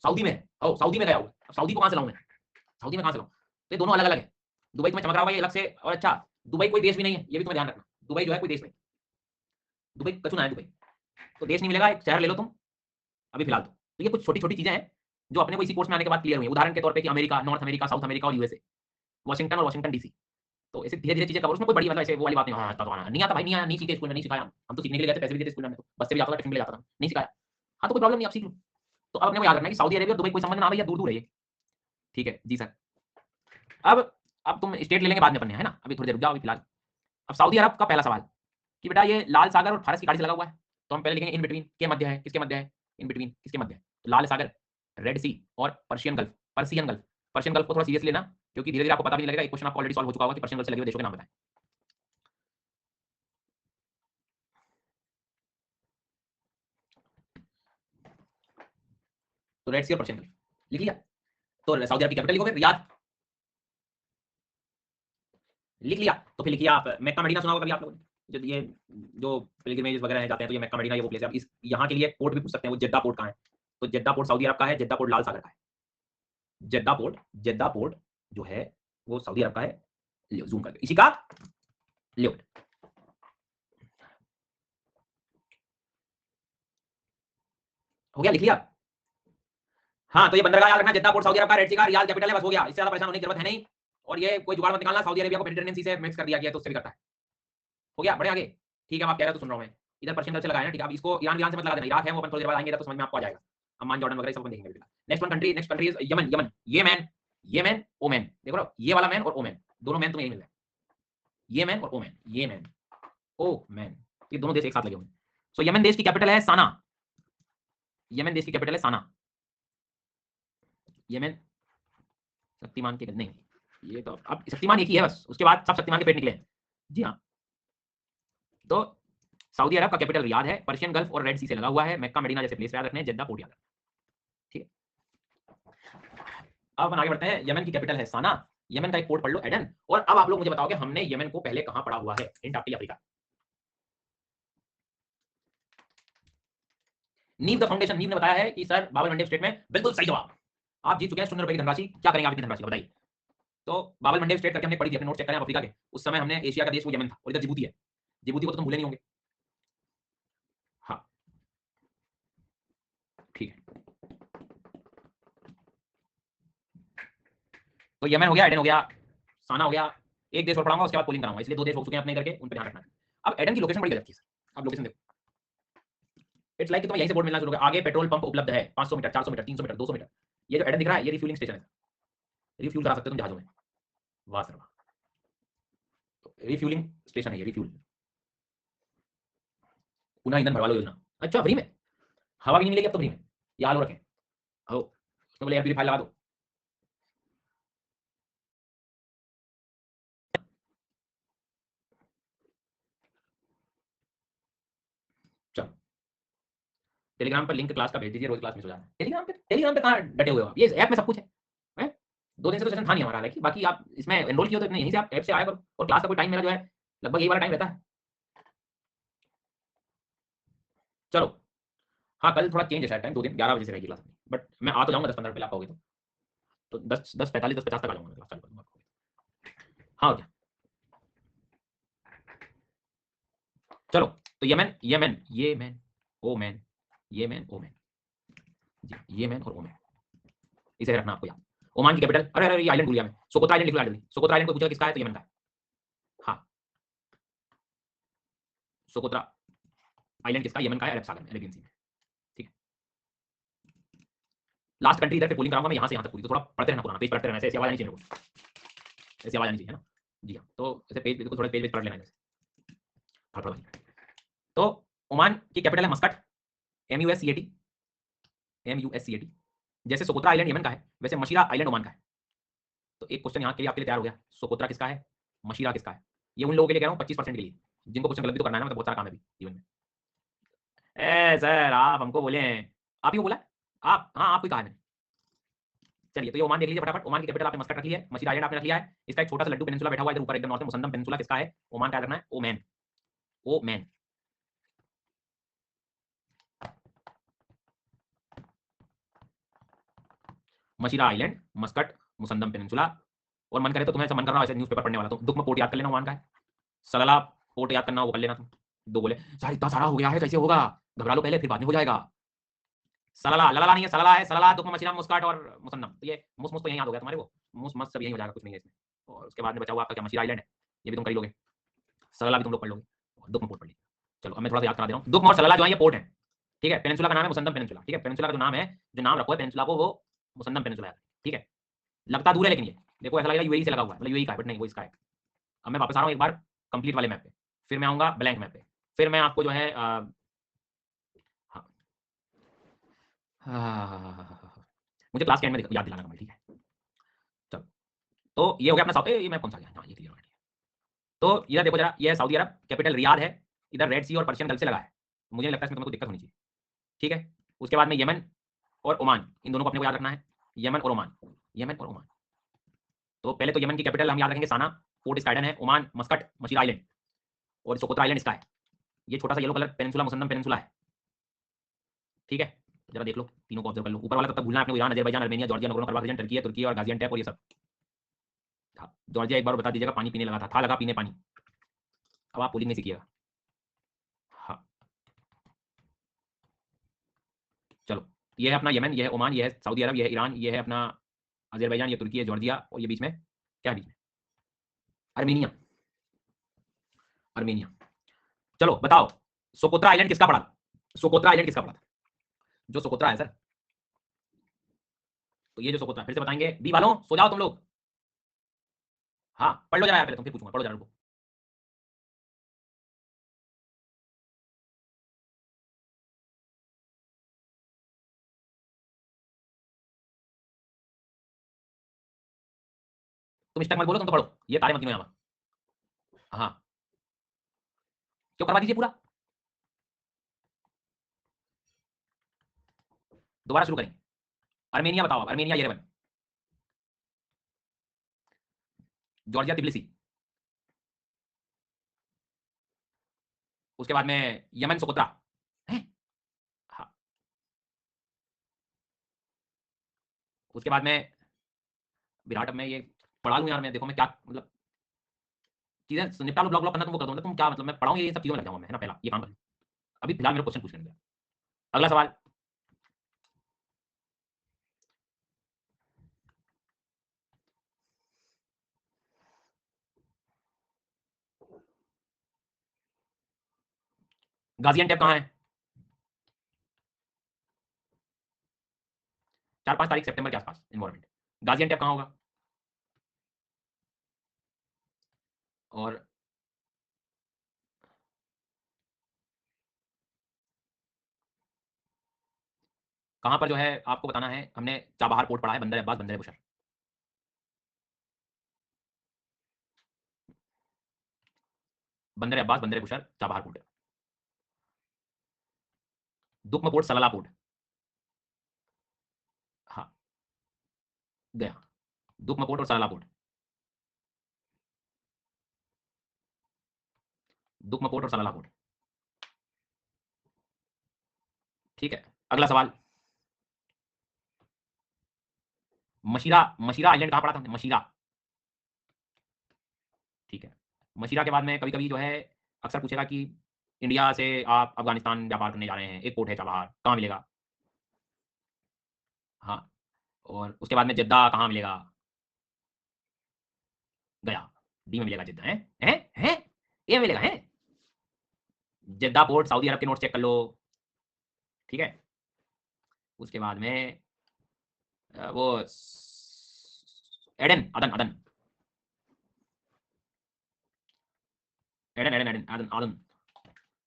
सऊदी में है, और सऊदी में गया हुआ। अब सऊदी को कहाँ से लाऊं मैं, सऊदी में कहाँ से लाऊं? तो ये दोनों अलग अलग है। दुबई तुम्हें चमक रहा होगा ये अलग से, और अच्छा दुबई कोई देश भी नहीं है, ये भी तुम्हें ध्यान रखना, दुबई जो है कोई देश नहीं, दुबई कचुना है दुबई, तो देश नहीं मिलेगा, एक शहर ले लो तुम अभी फिलहाल। तो ये कुछ छोटी छोटी चीजें हैं जो अपने को इसी कोर्स में आने के बाद क्लियर हुई। उदाहरण के तौर पे कि America, north America, south America और यूएसए, वाशिंगटन और वाशिंगटन डीसी, तो ऐसे धीरे धीरे चीजें कवर, उसमें कोई बड़ी मतलब ऐसे वो वाली बात नहीं, हाँ तो आना नहीं आता भाई, नहीं आया, नहीं सीखे स्कूल में, नहीं सिखाया, हम तो सीखने के लिए गए थे, पैसे भी देते स्कूल में, तो बस से भी आता था, टिफिन में ले जाता था, नहीं सिखाया। हाँ तो कोई प्रॉब्लम नहीं, आप सीख लो। तो अब अपने को याद रखना है कि सऊदी अरेबिया और दुबई कोई संबंध ना भैया, दूर दूर है ये। ठीक है जी सर। अब तुम स्टेट ले लेंगे बाद में अपने, है ना, अभी थोड़ी देर रुक जाओ, अभी फिलहाल। अब सऊदी अरब का पहला सवाल कि बेटा ये लाल सागर और फारस की खाड़ी से लगा हुआ है, तो हम पहले लिखेंगे इन बिटवीन, के मध्य है, किसके मध्य है, इन बिटवीन किसके मध्य है, तो लाल सागर, रेड सी और Persian gulf, Persian gulf. Persian gulf को थोड़ा सीरियस लेना, क्योंकि धीरे धीरे आपको पता भी नहीं लगेगा, एक क्वेश्चन आपको ऑलरेडी सॉल्व हो चुका होगा कि पर्शियन गल्फ से लगे हुए देशों के नाम बताएं। तो रेड सी और पर्शियन गल्फ लिख लिया, तो सऊदी अरब की कैपिटल लिखोगे, रियाद, लिख लिया। तो फिर लिखिए आप मक्का मदीना, सुना होगा कभी आप लोगों ने, जो ये जो पिलग्रिमेज वगैरह जाते हैं तो ये मक्का मदीना ये वो प्लेस है। अब इस यहाँ के लिए पोर्ट भी पूछ सकते हैं, वो जेद्दा पोर्ट कहाँ है, तो जेद्दा पोर्ट सऊदी अरब का है, जेद्दा पोर्ट लाल सागर का है। जेद्दा पोर्ट जो है वो सऊदी अरब का है, जूम करके इसी का लियो। हो गया, लिख लिया। हाँ तो ये बंदरगाह याद रखना, जेद्दा पोर्ट सऊदी अरब का, रेड सी का, रियाद कैपिटल है, बस हो गया, इससे ज्यादा परेशान होने की जरूरत है नहीं। और ये कोई जुगाड़ मत निकालना, सऊदी अरेबिया को मेडिटेरेनियन सी से मिक्स कर दिया गया तो उससे भी करता है। हो गया, बढ़े आगे। ठीक है, आप कह रहे हो तो सुन रहा हूं मैं। इधर पर्शियन गल्फ से लगाया ना, ठीक है, अब इसको ईरान से मत लगा देना, इराक है वो अपन थोड़ी देर बाद आएंगे तो समझ में आपको आ जाएगा, अम्मान जॉर्डन वगैरह सब अपन देखेंगे। नेक्स्ट कंट्री इज यमन, ये मैन ओमैन, देखो ना, ये वाला मैन और ओमैन, दोनों मैन तुम्हें यही मिल रहा है, ये मैन और ओमैन, ये मैन ओ मैन, ये दोनों देश एक साथ लगे हुए हैं। सो यमन देश की कैपिटल है साना, यमन देश की कैपिटल है साना। यमन शक्तिमान के नहीं, ये तो अब शक्तिमान एक ही है बस, उसके बाद सब शक्तिमान के पेट निकले हैं। जी हाँ, तो सऊदी अरब का कैपिटल रियाद है, पर्शियन गल्फ और रेड सी से लगा हुआ है, मक्का मदीना जैसे प्लेस याद रखने हैं, जेद्दा पोर्ट याद रखना। ठीक है, अब अपन आगे बढ़ते हैं। यमन की कैपिटल है साना, यमन का एक पोर्ट पढ़ लो एडन, और अब आप लोग मुझे बताओगे हमने यमन को पहले कहां पढ़ा हुआ है, हिंट आपके लिए अफ्रीका। नीव द फाउंडेशन, नीव ने बताया है कि सर बाबल मंडे स्टेट में, बिल्कुल सही जवाब, आप जीत चुके हैं 0 रुपए की धनराशि। क्या करेंगे आप इतनी धनराशि बताइए। तो बाबल मंडे स्टेट करके हमने पढ़ी थी, अपने नोट चेक करें आप अफ्रीका के, उस समय हमने एशिया का देश वो यमन था, और इधर जिबूती है, जिबूती को तो तुम भूले नहीं होंगे। हाँ ठीक है, तो यमन हो गया, एडन हो गया, साना हो गया, एक देश और पढ़ाऊंगा उसके बाद पोलिंग कराऊंगा, इसलिए 2 देश हो चुके हैं अपने करके, उन पर ध्यान रखना है। अब एडन की लोकेशन बड़ी गजब की है, अब लोकेशन देखो, इट्स लाइक तुम्हें यहीं से बोर्ड मिलना शुरू होगा, आगे पेट्रोल पंप उपलब्ध है 500 मीटर, 400 मीटर, 300 मीटर, 200 मीटर। ये जो एडन दिख रहा है ये रिफ्यूलिंग स्टेशन है, रिफ्यूल करा सकते हो तुम जहाजों में, वाह सर वाह, तो रिफ्यूलिंग स्टेशन है ये, रिफ्यूल, पुनः ईंधन भरवा लो योजना। अच्छा फ्री में, हवा भी नहीं मिलेगी अब तो फ्री में, ये आलू रखें, आओ उसमें बोले एयर प्यूरीफायर लगा दो। चलो टेलीग्राम पर लिंक क्लास का भेज दीजिए, रोज क्लास मिस हो जाता है। टेलीग्राम पे कहाँ डटे हुए हो आप, ये ऐप में सब कुछ है, हैं? 2 दिन से तो सेशन था नहीं हमारा, हालांकि बाकी आप इसमें एनरोल किए हो तो यहीं से आप ऐप से आया करो, और क्लास का कोई टाइम मेरा जो है लगभग यही वाला टाइम रहता है। चलो हाँ कल थोड़ा चेंज है शायद टाइम, 2 दिन 11 बजे से रहेगी क्लास, बट मैं आ तो जाऊंगा 10-15 पहले आप आओगे तो 10:45 10:50 तक आ जाऊंगा, क्लास चालू करूंगा। हाँ क्या, चलो तो यमन, ये मैन ओ मैन, ये मैन ओ मैन, ये मैन और ओ मैन, इसे रखना आपको याद। ओमान की कैपिटल, अरे अरे ये आइलैंड भूल गया मैं, सोकोत्रा आइलैंड लिख लो जल्दी, सोकोत्रा आइलैंड को पूछा किसका है तो यमन का है। हाँ सोकोत्रा आइलैंड किसका, यमन का है, अरब सागर में, अरेबियन सी में। ठीक है, लास्ट कंट्री इधर पे पोलिंग कराऊंगा मैं यहाँ से यहाँ तक पूरी, तो थोड़ा पढ़ते रहना पुराना पेज, पढ़ते रहना, ऐसे आवाज आनी चाहिए मेरे को, ऐसी आवाज आनी चाहिए, है ना। जी हाँ, तो ऐसे पेज को थोड़ा पेज पढ़ लेना है जैसे। तो ओमान की कैपिटल है मस्कट, MUSCAT, MUSCAT। जैसे सोकोत्रा आइलैंड यमन का है, वैसे मशीरा आइलैंड ओमान का है। तो एक क्वेश्चन यहाँ के लिए आपके लिए तैयार हो गया, सोकोत्रा किसका है, मशीरा किसका है। ये उन लोगों के लिए कह रहा हूँ 25% के लिए, जिनको क्वेश्चन गलत भी तो करना है ना, मतलब बहुत सारा काम है भी जीवन में। ए सर आप हमको बोले हैं, आप ही को बोला आप, हाँ आपको ही कहा मैंने। चलिए तो ये ओमान देख लीजिए फटाफट, ओमान की कैपिटल आपने मस्कट रख लिया है, मशीरा आइलैंड आपने रख लिया है, इसका एक छोटा सा लड्डू पेनिनसुला बैठा हुआ है इधर ऊपर एकदम नॉर्थ में, मुसंदम पेनिनसुला किसका है, ओमान का रखना है, Oman, Oman. Masirah island, Muscat, Musandam peninsula, और मन करे तो तुम्हें ऐसा मन कर रहा है ऐसे न्यूज़पेपर पढ़ने वाला, तो दुख में पोर्ट याद कर लेना ओमान का है, सलाला पोर्ट याद करना वो कर लेना तुम। 2 बोले सर इतना सारा हो गया है कैसे होगा, घबरा लो पहले फिर बाद में हो जाएगा। सलाला ललाला नहीं है, सलाला है, सलाला दुख में मशीरा मुस्काट और मुसन्नम, तो ये मुस मुस तो यही याद हो गया तुम्हारे को, मुस मस सब यही हो जाएगा, कुछ नहीं है इसमें। और उसके बाद में बचा हुआ आपका क्या, मशीरा आइलैंड है। ये भी तुम कर ही लोगे, सलाला भी तुम लोग पढ़ लोगे, दुक्म पोर्ट पढ़ लीजिए। चलो अब मैं थोड़ा सा याद करा दे रहा हूँ, दुक्म और सलाला जो है ये पोर्ट है, ठीक है। पेनिनसुला का नाम है मुसंदम पेनिनसुला, ठीक है। पेनिनसुला का जो नाम है, जो नाम रखो है पेनिनसुला को, वो मुसंदम पेनिनसुला है, ठीक है। लगता दूर है लेकिन ये देखो ऐसा लगेगा यूएई से लगा हुआ है, मतलब यूएई का है, बट नहीं, वो इसका है। अब मैं वापस आ रहा हूँ एक बार कंप्लीट वाले मैप पे, फिर मैं आऊंगा ब्लैंक मैप पे, फिर मैं आपको जो है मुझे क्लास के एंड में याद दिलाना कमल, ठीक है। चलो, तो ये हो गया अपना साउथ, ये मैप कौन सा गया, हाँ ये क्लियर हो गया। तो इधर देखो जरा, ये है सऊदी अरब, कैपिटल रियाद है, इधर रेड सी और पर्शियन गल्फ से लगा है, मुझे नहीं लगता इसमें तुमको दिक्कत होनी चाहिए, ठीक है। उसके बाद में यमन और ओमान, इन दोनों को अपने को याद रखना है, यमन और ओमान, यमन और ओमान। तो पहले तो यमन की कैपिटल हम याद रखेंगे साना, पोर्ट स्काइडन है, ओमान मस्कट मशीरा आइलैंड, और सोकोत्रा आइलैंड इसका है। ये छोटा सा येलो कलर पेनिनसुला मुसन्नम पेनिनसुला है, ठीक है। जरा देख लो, तीनों को ऑब्जर्व कर लो, ऊपर वाला तब तक भूलना अपने, Iran, Azerbaijan, Armenia, Georgia, Nagorno Karabakh, Turkey है, तुर्की और गाजियान्टेप और ये सब था। जॉर्जिया एक बार बता दीजिएगा, पानी पीने लगा था लगा पीने पानी, अब आप पोलिंग में सीखिएगा। हाँ चलो, ये है अपना यमन, ये है ओमान, ये है सऊदी अरब, ये है ईरान, ये है अपना अजरबैजान, ये तुर्की है, जॉर्जिया, और ये बीच में क्या है, बीच में अर्मेनिया, अर्मेनिया। चलो बताओ, सोकोत्रा आइलैंड किसका पड़ा, सोकोत्रा आइलैंड किसका पड़ा था, जो सोकोत्रा है सर, तो ये जो सोकोत्रा, फिर से बताएंगे, बी वालों सो जाओ तुम लोग, हाँ पढ़ लो जरा यार, पहले तुम फिर पूछूंगा, पढ़ो जरा रुको। तुम स्टक मत बोलो, तुम तो पढ़ो, ये तारे मत गिनो यहाँ। हाँ क्यों, करवा दीजिए पूरा, दोबारा शुरू करें। अर्मेनिया बताओ, अर्मेनिया येरेवन, जॉर्जिया तिब्लिसी, उसके बाद में यमन सोकोत्रा है, हाँ। उसके बाद में विराट, अब मैं ये पढ़ा लूँ यार, मैं देखो मैं क्या मतलब चीजें निपटा लूँ, ब्लॉक ब्लॉक करना तुमको कर दूँ, तुम क्या मतलब मैं पढ़ाऊँ ये सब चीजों में लग जाऊँ मैं, है ना, पहला ये काम कर, अभी फिलहाल मेरे क्वेश्चन पूछ लेंगे। अगला सवाल, गाजियान्टेप कहाँ है, 4-5 तारीख सितंबर के आसपास इन्वॉल्वमेंट, गाजियान्टेप कहाँ होगा, और कहाँ पर जो है आपको बताना है, हमने चाबहार पोर्ट पढ़ा है, बंदर Abbas, Bandar Bushehr, Bandar Abbas, Bandar Bushehr, Chabahar port, Duqm port, Salalah port, हाँ गया, दुक्म पोर्ट और सलाला पोर्ट, दुक्म पोर्ट और सलाला पोर्ट, ठीक है। अगला सवाल, मशीरा, मशीरा आइलैंड कहाँ पड़ा था, मशीरा, ठीक है। मशीरा के बाद में कभी कभी जो है अक्सर पूछेगा कि इंडिया से आप अफगानिस्तान व्यापार करने जा रहे हैं, एक पोर्ट है चाबहार, कहाँ मिलेगा, हाँ। और उसके बाद में जद्दा कहाँ मिलेगा, गया, डी में मिलेगा जद्दा, है ए मिलेगा, है जद्दा पोर्ट, सऊदी अरब के नोट चेक कर लो, ठीक है। उसके बाद में वो Aden, Aden, Aden, Aden, Aden, Aden, Aden, Aden,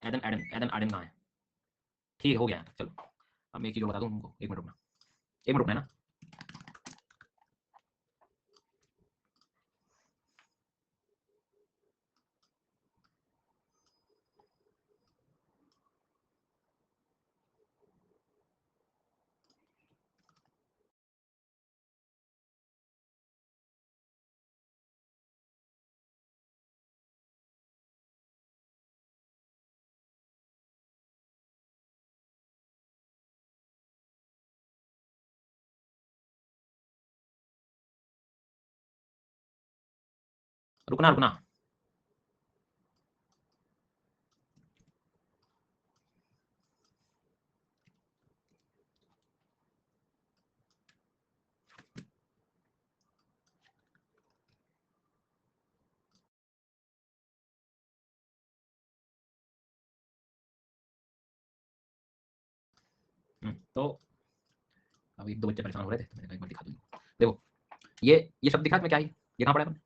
Aden, Aden, Aden, Aden कहाँ है, ठीक हो गया, चलो। अब मैं एक चीज और बता दूं तुमको, एक मिनट रुकना, एक मिनट रुकना है ना। रुकना रुकना। तो अब एक दो बच्चे परेशान हो रहे थे तो मैंने कहा एक बार दिखा दूँ। देखो ये शब्द दिखा इसमें क्या है, ये कहाँ पड़ा है ना।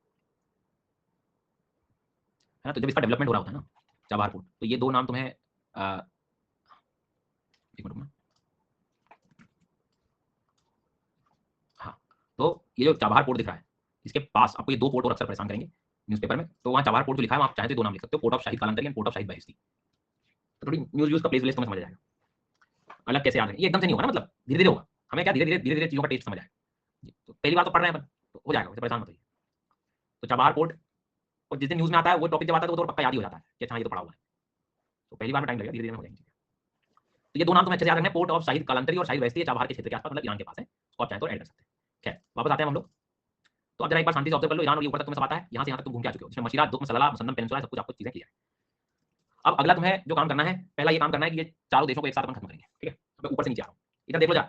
तो जब इसका डेवलपमेंट हो रहा होता है ना चाबहार पोर्ट, तो ये दो नाम तुम्हें एक मिनट में, हाँ, तो ये जो चाबहार पोर्ट दिख रहा है इसके पास आपको ये दो पोर्ट और अक्सर परेशान करेंगे न्यूज़पेपर में, तो वहाँ चाबहार पोर्ट जो लिखा है वहाँ आप चाहे तो दो नाम लिख सकते हो, port of Shahid Kalantari and port of Shahid Beheshti. तो थोड़ी न्यूज़ व्यूज़ का प्लेस व्लेस तुम्हें समझ आ जाएगा। अलग कैसे याद है, ये एकदम से नहीं होगा ना, मतलब धीरे धीरे होगा, हमें क्या धीरे धीरे चीज़ों का टेस्ट समझ आएगा। तो पहली बार तो पढ़ रहे हैं अपन, तो हो जाएगा, वैसे परेशान मत होइए। तो चाबहार पोर्ट, और जिस दिन न्यूज़ में आता है वो टॉपिक जब आता है तो वो तो पक्का याद ही हो जाता है कि अच्छा ये तो पढ़ा हुआ है। तो पहली बार में टाइम लगेगा, धीरे धीरे में हो जाएंगे। तो ये दो नाम तुम्हें अच्छे से याद रखना है, पोर्ट ऑफ शाहिद कालंतरी और शाहिद बहिश्ती, चाबहार के क्षेत्र के आसपास, मतलब ईरान के पास है, तो आप चाहें तो ऐड कर सकते हैं। खैर वापस आते हैं हम लोग। तो अब जरा एक बार शांति से ऑब्जर्व कर लो, ईरान और ये ऊपर तक तुम्हें सब आता है, यहाँ से यहाँ तक तुम घूम के आ चुके हो, जिसमें मशीरा, दुख्म, सलाला, मुसन्नम, पेनिनसुला, सब कुछ आपको चीजें क्लियर है। अब अगला तुम्हें जो काम करना है, पहला ये काम करना है कि ये चारों देशों को एक साथ अपन खत्म करेंगे, ठीक है। मैं ऊपर से नीचे आ रहा हूँ, इधर देख लो जा,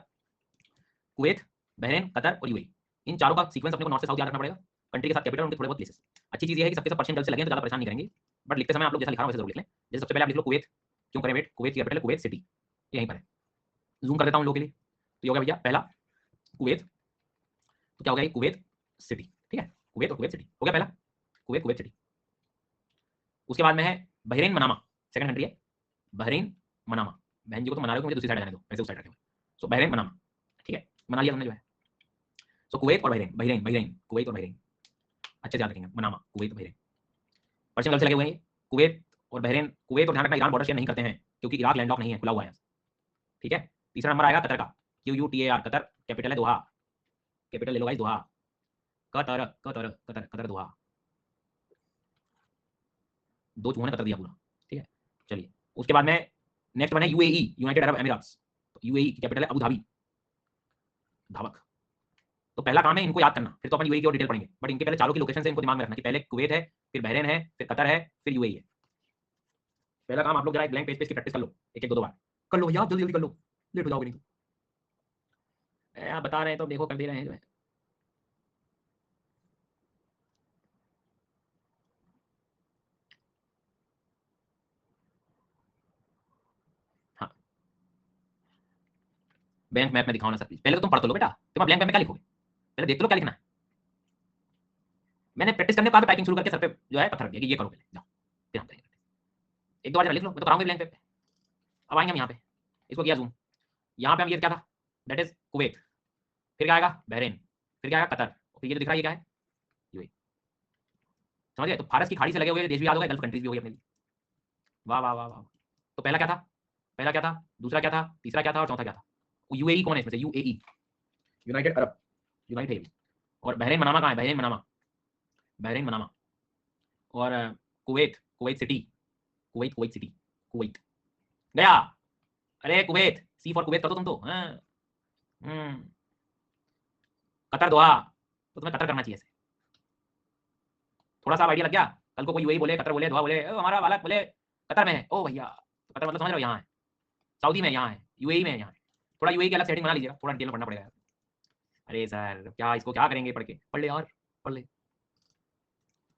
कुवैत, बहरीन, कतर और यूएई, इन चारों का सीक्वेंस अपने को नॉर्थ से साउथ याद रखना पड़ेगा, कंट्री के साथ कैपिटल, उनके थोड़े बहुत प्लेसेस। अच्छी चीज ये है कि सबके सब पर्शियन गल्फ से लगे हैं तो ज्यादा परेशान नहीं करेंगे, बट लिखते समय आप लोग जैसा लिखा रहा है वैसे जरूर लिख लें। जैसे सबसे पहले आप लिख लो कुवैत, क्यों करें वेट, कुवैत की कैपिटल है कुवैत सिटी, ये यहीं पर है। जूम कर देता हूं लोगों के लिए, तो ये हो गया भैया पहला कुवैत, तो क्या हो गया कुवैत सिटी, ठीक है, कुवैत और कुवैत सिटी हो गया पहला, कुवैत कुवैत सिटी। उसके बाद में है बहरीन मनामा, सेकंड कंट्री है बहरीन मनामा। बहन जी को तो मना रहे हो, मुझे दूसरी साइड जाने दो, वैसे उस साइड रखे हुए। सो बहरीन मनामा, ठीक है, मना लिया हमने जो है। सो कुवैत और बहरीन, बहरीन बहरीन कुवैत और बहरीन, अच्छे से याद रखेंगे, मनामा कुवैत और बहरीन, पर्शियन गल्फ से लगे हुए हैं कुवैत और बहरीन। कुवैत और ध्यान रखना ईरान बॉर्डर शेयर नहीं करते हैं क्योंकि इराक लैंडलॉक नहीं है, खुला हुआ है, ठीक है। तीसरा नंबर आएगा कतर का, QUTAR, कतर, कैपिटल है दोहा, कैपिटल ले लो गाइस दोहा, कतर कतर कतर कतर दोहा, दो चूहों ने कतर दिया पूरा, ठीक है। चलिए उसके बाद में नेक्स्ट वन है UAE, यूनाइटेड अरब एमिरेट्स, तो UAE की कैपिटल है अबू धाबी, धावक। तो पहला काम है इनको याद करना, फिर तो अपन UAE की और डिटेल पढ़ेंगे, बट इनके पहले चारों की लोकेशन से इनको दिमाग में रखना कि पहले कुवैत है, फिर बहरीन है, फिर कतर है, फिर UAE है। पहला काम आप लोग जरा एक ब्लैंक पेज पे इसकी प्रैक्टिस कर लो, एक एक दो दो बार कर लो यार, जल्दी जल्दी कर लो, लेट हो जाओगे नहीं तो। आप बता रहे हैं तो देखो कर दे रहे हैं जो है। हाँ बैंक मैप में दिखाओ ना सर प्लीज, पहले तो तुम पढ़ तो लो बेटा, तुम ब्लैंक मैप में क्या लिखोगे, पहले देख तो लो क्या लिखना है। मैंने प्रैक्टिस करने के बाद टाइपिंग शुरू करके सर पे जो है पत्थर रख दिया कि ये करो पहले, जाओ फिर हम करेंगे। एक दो बार जरा लिख लो, मैं तो कराऊंगा ब्लैंक पेपर पे। अब आएंगे हम यहाँ पे, इसको किया जूम, यहाँ पे हम ये क्या था, दैट इज कुवैत, फिर क्या आएगा बहरीन, फिर क्या आएगा कतर, फिर ये जो दिख रहा है ये क्या है यूएई। समझ गए, तो फारस की खाड़ी से लगे हुए देश भी याद हो गए, गल्फ कंट्रीज भी हो गई अपने लिए। वाह वाह वाह वाह। तो पहला क्या था, पहला क्या था, दूसरा क्या था, तीसरा क्या था और चौथा क्या था। यूएई कौन है इसमें से, यूएई, यूनाइटेड अरब, यूनाइटेड। और बहरीन मनामा कहाँ है, बहरीन मनामा, बहरीन मनामा। और Kuwait, Kuwait city, Kuwait Kuwait city, Kuwait गया। अरे कुवैत, सी फॉर कुवैत कर दो तुम तो, हाँ। कतर दोहा, तो तुम्हें कतर करना चाहिए ऐसे, थोड़ा सा आइडिया लग गया। कल को कोई यूएई बोले, कतर बोले, दोहा बोले, हमारा वाला बोले कतर में है, ओ भैया तो कतर मतलब समझ रहे हो यहाँ है, सऊदी में यहाँ है, यूएई में यहाँ है। थोड़ा यूएई की अलग सेटिंग बना लीजिएगा, थोड़ा डिटेल में पढ़ना पड़ेगा। अरे सर क्या इसको क्या करेंगे पढ़ के, पढ़ ले यार पढ़ ले।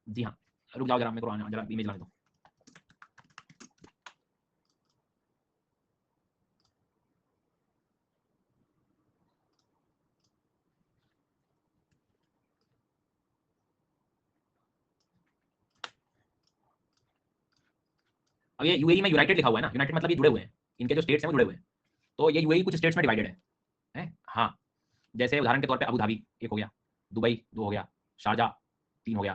जी हाँ, रुक जाओ जरा, मेरे को जरा इमेज लाने दो। अब ये यूएई में यूनाइटेड लिखा हुआ है ना, यूनाइटेड मतलब ये जुड़े हुए हैं, इनके जो स्टेट्स हैं वो जुड़े हुए हैं। तो ये यूएई कुछ स्टेट्स में डिवाइडेड है? हाँ, जैसे उदाहरण के तौर पे अबू धाबी एक हो गया, दुबई दो हो गया, शारजा तीन हो गया,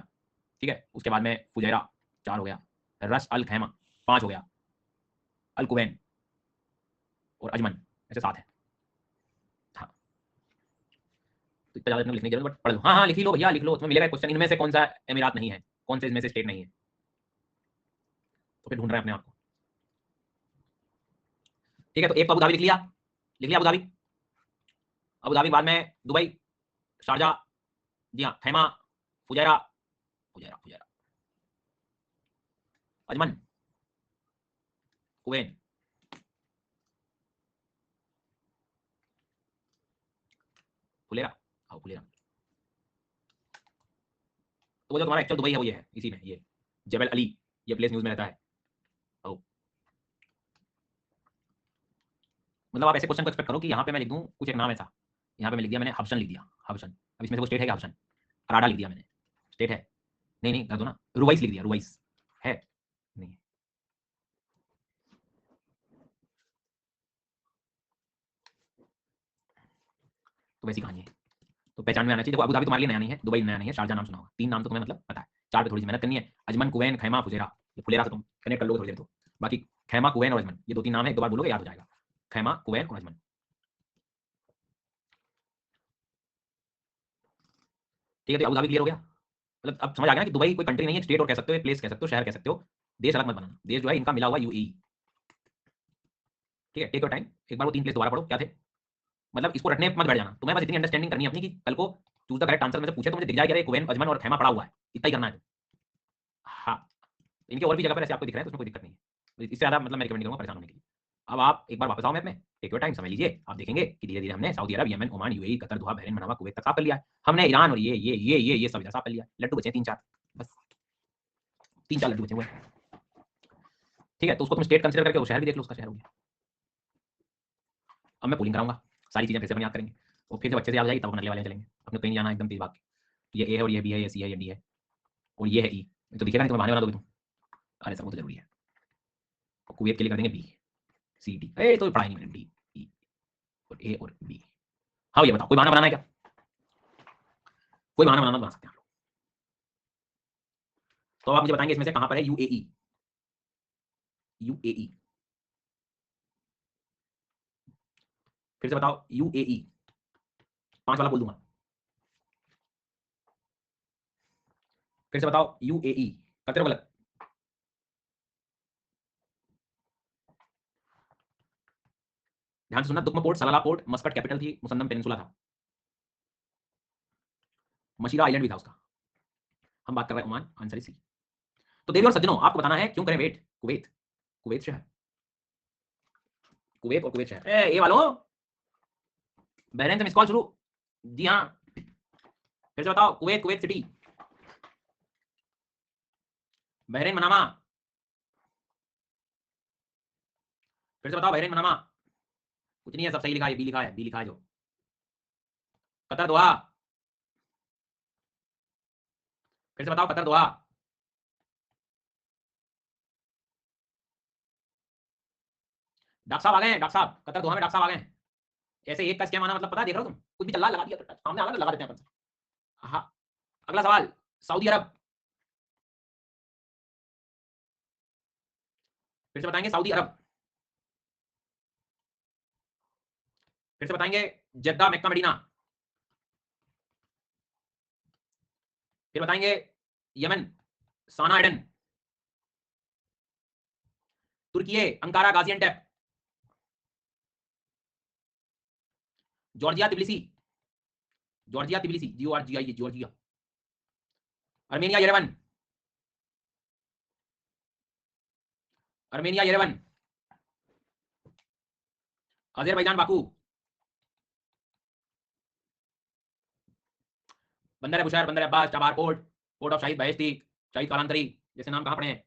ठीक है। उसके बाद में फुजैरा चार हो गया, रस अल खैमा पांच हो गया, अल कुवैन और अजमन ऐसे सात है। हाँ, तो इतना ज़्यादा लिखने की जरूरत, बट पढ़ लो, हाँ हाँ लिख ही लो भैया, लिख लो, तुम्हें मिलेगा क्वेश्चन, इनमें से कौन सा एमिरात नहीं है, कौन से इनमें से स्टेट नहीं है, तो फिर ढूंढ रहे हैं अपने आप को। ठीक है, तो एक तो अबू धाबी लिख लिया, लिख लिया अबू धाबी, अबू धाबी बाद में दुबई, शारजा, जी हाँ Khaimah, Fujairah, Fujairah Fujairah, Ajman, Quwain, फुलेरा, हाँ फुलेरा। तो वो जो तुम्हारा एक्चुअल दुबई है वो ये है, इसी में ये जबल अली, ये प्लेस न्यूज़ में रहता है। ओ मतलब आप ऐसे क्वेश्चन को एक्सपेक्ट करो कि यहाँ पे मैं लिख दूँ कुछ एक नाम ऐसा, यहाँ पे मैं लिख दिया मैंने हबशन लिख दिया, हबशन। अब इसमें से वो स्टेट है क्या? हबशन। अराडा लिख दिया मैंने, स्टेट है? नहीं नहीं कर दो ना, रुवाइस लिख दिया, रुवाइस है? नहीं। तो वैसी कहानी है, तो पहचान में आना चाहिए। देखो अबू धाबी तुम्हारे लिए नया नहीं है, दुबई नया नहीं है, शारजा नाम सुना होगा, 3 नाम तो तुम्हें मतलब पता है, 4 पे थोड़ी सी मेहनत करनी है। अजमन, कुवैन, खैमा, फुजेरा। ये फुलेरा से तुम कनेक्ट कर लोगे थोड़ी देर तो, बाकी खैमा, कुवैन और अजमन ये 2-3 नाम है, एक दो बार बोलोगे याद हो जाएगा। खैमा, कुवैन और अजमन। ठीक है, तो अबू धाबी क्लियर हो गया। मतलब अब समझ आ गया कि दुबई कोई कंट्री नहीं है, स्टेट और कह सकते हो, प्लेस कह सकते हो, शहर कह सकते हो, देश अलग मत बनाना। देश जो है इनका मिला हुआ यूएई। ठीक है, टेक योर टाइम, एक बार वो 3 प्लेस दोबारा पढ़ो क्या थे। मतलब इसको रटने मत बैठ जाना, तुम्हें बस इतनी अंडरस्टैंडिंग करनी है अपनी कि कल को चूज द करेक्ट आंसर में से पूछे तो मुझे दिख जाए कि अरे कुवैन, अजमन और खैमा पड़ा हुआ है, इतना ही करना है। हाँ, इनके और भी जगह पर ऐसे आपको दिख रहे हैं तो उसमें कोई दिक्कत नहीं है, इससे ज़्यादा मतलब मैं रिकमेंड करूँगा परेशान होने के लिए। अब आप एक बार वापस आओ मैप में, टेक योर टाइम, समझ लीजिए, आप देखेंगे कि धीरे धीरे हमने सऊदी अरब, यमन, ओमान, यूएई, कतर, दोहा, बहरीन, मनामा, कुवैत तक साफ कर लिया है। हमने ईरान और ये सब इधर साफ कर लिया। लड्डू बचे 3-4, बस 3-4 लड्डू बचे हुए हैं। ठीक है, तो उसको तुम स्टेट कंसिडर करके वो शहर भी देख लो, उसका शहर हो गया। अब मैं पूलिंग कराऊंगा, सारी चीज़ें फिर से अपन याद करेंगे, और फिर जब अच्छे से याद हो जाएगी तब अपन अगले वाले चलेंगे। अपने कहीं जाना एकदम तेज भाग के, ये ए है और ये बी है, ये सी है, ये डी है और ये है ई, तो दिखेगा नहीं तुम्हें, बहाने बना दोगे तुम। अरे सर वो तो जरूरी है, कुवैत के लिए कर देंगे बी, सी, डी, ए तो पढ़ाई नहीं मैंने, डी, ई और ए और बी। हाँ ये बताओ कोई बहाना बनाना है क्या? कोई बहाना बनाना बना सकते हैं आप लोग। तो आप मुझे बताएंगे इसमें से कहां पर है यूएई? यूएई, फिर से बताओ यूएई, 5 वाला बोल दूंगा, फिर से बताओ यूएई, करते रहो गलत। ध्यान से सुनना, दुक्मा port, Salalah port, Muscat capital थी, मुसन्नम पेनिनसुला था, मशीरा आइलैंड भी था उसका। हम बात कर रहे हैं ओमान, आंसर इज सी। तो देवी और सज्जनों आपको बताना है क्यों करें वेट, कुवैत, कुवैत शहर, कुवैत और कुवैत शहर। ए वालों, बहरीन से मिस कॉल शुरू। जी हाँ, फिर से बताओ Kuwait, Kuwait city, Bahrain Manama, फिर से बताओ बहरीन मनामा। कुछ नहीं है, सब सही लिखा है, बी लिखा है, बी लिखा है जो। कतर दोहा, फिर से बताओ कतर दोहा। डॉक्टर साहब आ गए हैं, डॉक्टर साहब, कतर दोहा में डॉक्टर साहब आ गए हैं। ऐसे एक का स्कैम आना मतलब पता है, देख रहे हो तुम, कुछ भी चल रहा है लगा दिया, तो सामने आ रहा है लगा देते हैं अपन। हाँ, अगला सवाल, सऊदी अरब, फिर से बताएंगे सऊदी अरब, फिर से बताएंगे जद्दा, मक्का, मदीना, फिर बताएंगे यमन, साना, एडन, तुर्की, Ankara, Gaziantep, Georgia, Tbilisi, Georgia, Tbilisi, GORGIA, Georgia, Armenia, Yerevan, Armenia, Yerevan, Azerbaijan, Baku, Bandar Bushehr, Bandar Abbas, Chabahar port, port of Shahid Beheshti, Shahid Kalantari, जैसे नाम कहाँ पड़े हैं।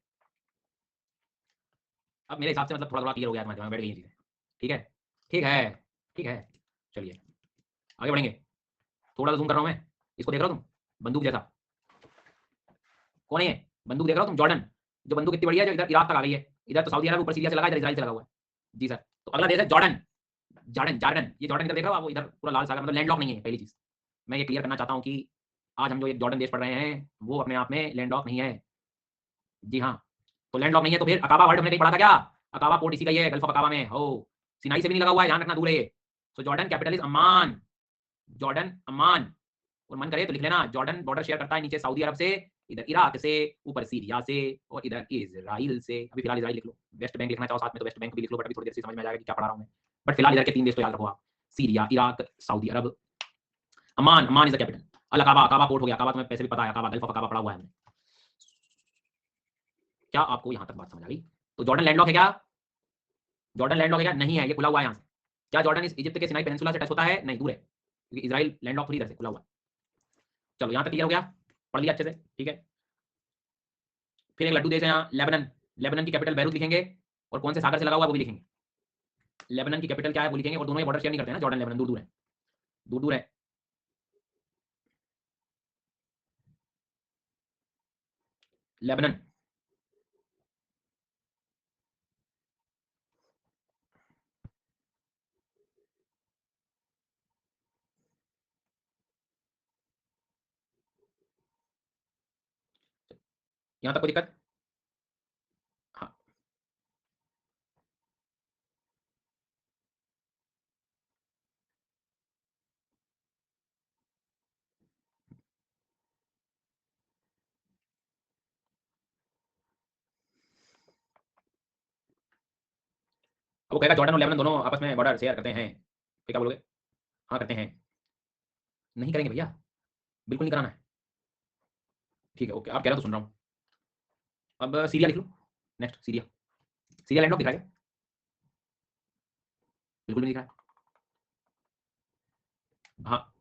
अब मेरे हिसाब से मतलब थोड़ा थोड़ा क्लियर हो गया, तुम्हारे दिमाग में बैठ गई ये चीजें। ठीक है, ठीक है, ठीक है, चलिए आगे बढ़ेंगे। थोड़ा सा जूम कर रहा हूं मैं, इसको देख रहे हो तुम, बंदूक जैसा, कौन है ये? बंदूक देख रहे हो तुम, जॉर्डन, जो बंदूक कितनी बढ़िया है, जो इधर इराक तक आ गई है, इधर तो सऊदी अरब ऊपर सीरिया से लगा है, इधर इजराइल से लगा हुआ है। जी सर, तो अगला देश है जॉर्डन, जॉर्डन, जॉर्डन, ये जॉर्डन इधर देख रहे हो आप, वो इधर पूरा लाल सागर, मतलब लैंडलॉक नहीं है। पहली चीज मैं ये क्लियर करना चाहता हूँ कि आज हम जो ये जॉर्डन देश पढ़ रहे हैं वो अपने आप में लैंडलॉक नहीं है। जी हाँ, तो लैंडलॉक नहीं है तो फिर अकाबा वर्ड हमने कहीं पढ़ा था क्या? अकाबा पोर्ट इसी का ही है, गल्फ ऑफ अकाबा में हो, सिनाई से भी नहीं लगा हुआ है, ध्यान रखना, दूर है ये। So Jordan capital is Amman, Jordan Amman, और मन करे तो लिख लेना, जॉर्डन बॉर्डर शेयर करता है नीचे सऊदी अरब से, इधर इराक से, ऊपर सीरिया से, और इधर इजराइल से। अभी फिलहाल इजराइल लिख लो, वेस्ट बैंक लिखना चाहो साथ में तो वेस्ट बैंक भी लिख लो, बट अभी थोड़ी देर से समझ में आ जाएगा कि क्या पढ़ा रहा हूं मैं। बट फिलहाल इधर के 3 देश तो याद रखो आप, Syria, Iraq, Saudi Arabia, Amman, Amman is the capital. Al Aqaba, Aqaba port हो गया, अकाबा तुम्हें पैसे भी पता है, अकाबा गल्फ ऑफ अकाबा पढ़ा हुआ है हमने। क्या आपको यहां तक बात समझ आ गई? तो जॉर्डन लैंडलॉक है क्या? जॉर्डन लैंडलॉक है क्या? नहीं है, ये खुला हुआ है यहाँ से। क्या जॉर्डन इस इजिप्ट के सिनाई पेनिनसुला से टच होता है? नहीं, दूर है, क्योंकि इजराइल लैंडलॉक थोड़ी इधर से खुला हुआ है। चलो यहाँ तक क्लियर हो गया, पढ़ लिया अच्छे से, ठीक है। फिर एक लड्डू देश है यहाँ, लेबनन, लेबनन की कैपिटल बैरूत लिखेंगे, और कौन से सागर से लगा हुआ वो भी लिखेंगे। लेबनान की कैपिटल क्या है वो लिखेंगे, और दोनों ये बॉर्डर शेयर नहीं करते हैं ना, जॉर्डन लेबनान दूर दूर है, दूर दूर है। लेबनान यहां तक कोई दिक्कत? हाँ अब वो कहेगा जॉर्डन और लेबनान दोनों आपस में बॉर्डर शेयर करते हैं, फिर क्या बोलोगे? हाँ करते हैं। नहीं करेंगे भैया, बिल्कुल नहीं कराना है। ठीक है ओके, आप कह रहे हो तो सुन रहा हूँ। अब सीरिया लिख लो, next Syria. Syria land of दिख रहा है? बिल्कुल नहीं दिख रहा है। हाँ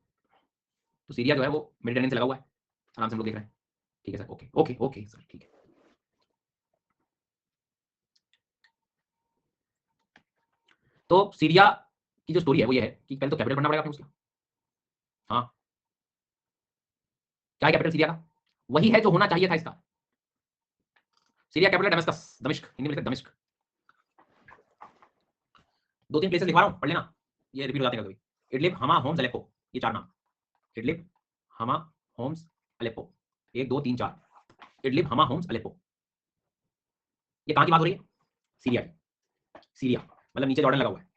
तो सीरिया जो है वो मेडिटेरेनियन से लगा हुआ है, आराम से हम लोग देख रहे हैं। ठीक है sir, okay okay okay sir, ठीक है। तो सीरिया की जो स्टोरी है वो ये है कि पहले तो कैपिटल पढ़ना पड़ेगा आपको उसका। हाँ क्या है कैपिटल सीरिया का? वही है जो होना चाहिए था इसका। सीरिया कैपिटल दमिश्क, दमिश्क हिंदी में लिखते दमिश्क। दो तीन प्लेसेस लिखवा रहा हूँ, पढ़ लेना, ये रिपीट हो जाते हैं कभी। इडलिब, हमा, होम्स, अलेप्पो, ये चार नाम। इडलिब, हमा, होम्स, अलेप्पो, एक दो तीन चार। इडलिब, हमा, होम्स, अलेप्पो। ये कहाँ की बात हो रही है? सीरिया की। सीरिया मतलब नीचे जॉर्डन लगा हुआ है,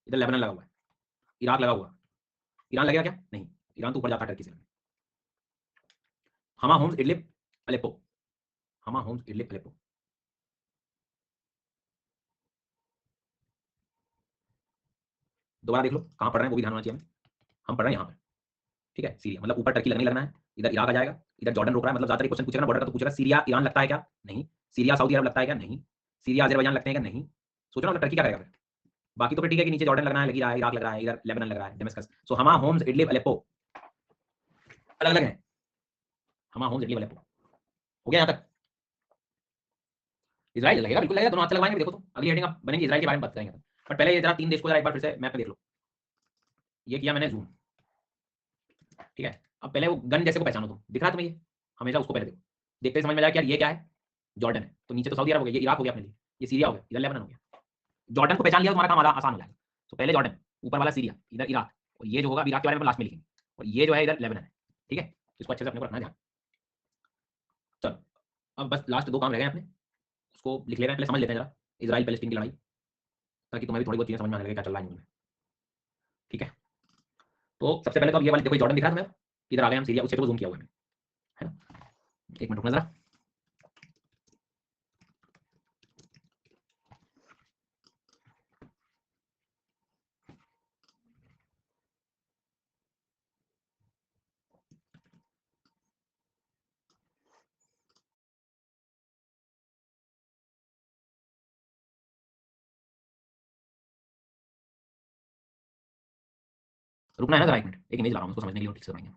इधर लेबनान लगा हुआ है, इराक लगा हुआ है। ईरान लगेगा क्या? नहीं, ईरान तो ऊपर जाता है टर्की से। हमा, होम्स, इडलिब, अलेप्पो। हमा, होम्स, इडलिब, अलेप्पो। दोबारा देख लो कहाँ पढ़ रहे हैं, वो भी ध्यान होना चाहिए हमें। हम पढ़ रहे हैं यहाँ पे, ठीक है। सीरिया मतलब ऊपर टर्की लगने लगना है, इधर इराक आ जाएगा, इधर जॉर्डन रोक रहा है। मतलब ज्यादातर क्वेश्चन पूछेगा ना बॉर्डर का तो पूछेगा सीरिया ईरान लगता है क्या? नहीं। सीरिया सऊदी अरब लगता है क्या? नहीं। सीरिया अजरबैजान लगते हैं क्या? नहीं। सोचो ना मतलब टर्की क्या करेगा फिर? बाकी तो फिर ठीक है कि नीचे जॉर्डन लगना है, लग ही रहा है, इराक लग रहा है, इधर लेबनान लग रहा है, दमिश्क। सो हमा, होम्स, इडलिब, अलेप्पो अलग अलग है। हमा, होम्स, इडलिब, अलेप्पो हो गया यहाँ तक। इजराइल लगेगा, बिल्कुल लगेगा, दोनों हाथ से लगवाएंगे। देखो तो अगली हेडिंग आप बनेंगे इजराइल के बारे में बात करेंगे। बट पहले ये जरा तीन देश को जरा एक बार फिर से मैप पे देख लो। ये किया मैंने जूम, ठीक है। अब पहले वो गन जैसे को पहचानो, तुम दिख रहा है तुम्हें ये? हमेशा उसको पहले देखो, देखते ही समझ में आएगा कि यार ये क्या है? जॉर्डन है। तो नीचे तो सऊदी अरब हो गया, ये इराक हो गया अपने लिए, ये सीरिया हो गया, इधर लेबनान हो गया। जॉर्डन को पहचान लिया तो तुम्हारा काम आसान हो जाएगा। तो पहले जॉर्डन, ऊपर वाला सीरिया, इधर इराक, और ये जो होगा इराक के बारे में लास्ट में लिखेंगे, और ये जो है इधर लेबनान है। ठीक है, इसको अच्छे से अपने को रखना है ध्यान। चलो अब बस लास्ट दो काम रह गए अपने, उसको लिख ले रहे हैं, पहले समझ लेते हैं जरा इजराइल पैलेस्टीन की लड़ाई, ताकि तुम्हें भी थोड़ी बहुत चीजें समझ में आने लगे क्या चल रहा है न्यूज़ में। ठीक है, तो सबसे पहले तो अब ये वाली देखो, जॉर्डन दिख रहा है तुम्हें? इधर आ गए हम सीरिया, उस क्षेत्र को जूम किया हुआ है ना? एक मिनट रुकना जरा। रुकना है ना जरा, एक मिनट, एक इमेज ला रहा हूँ उसको समझने के लिए, ठीक से समझेंगे।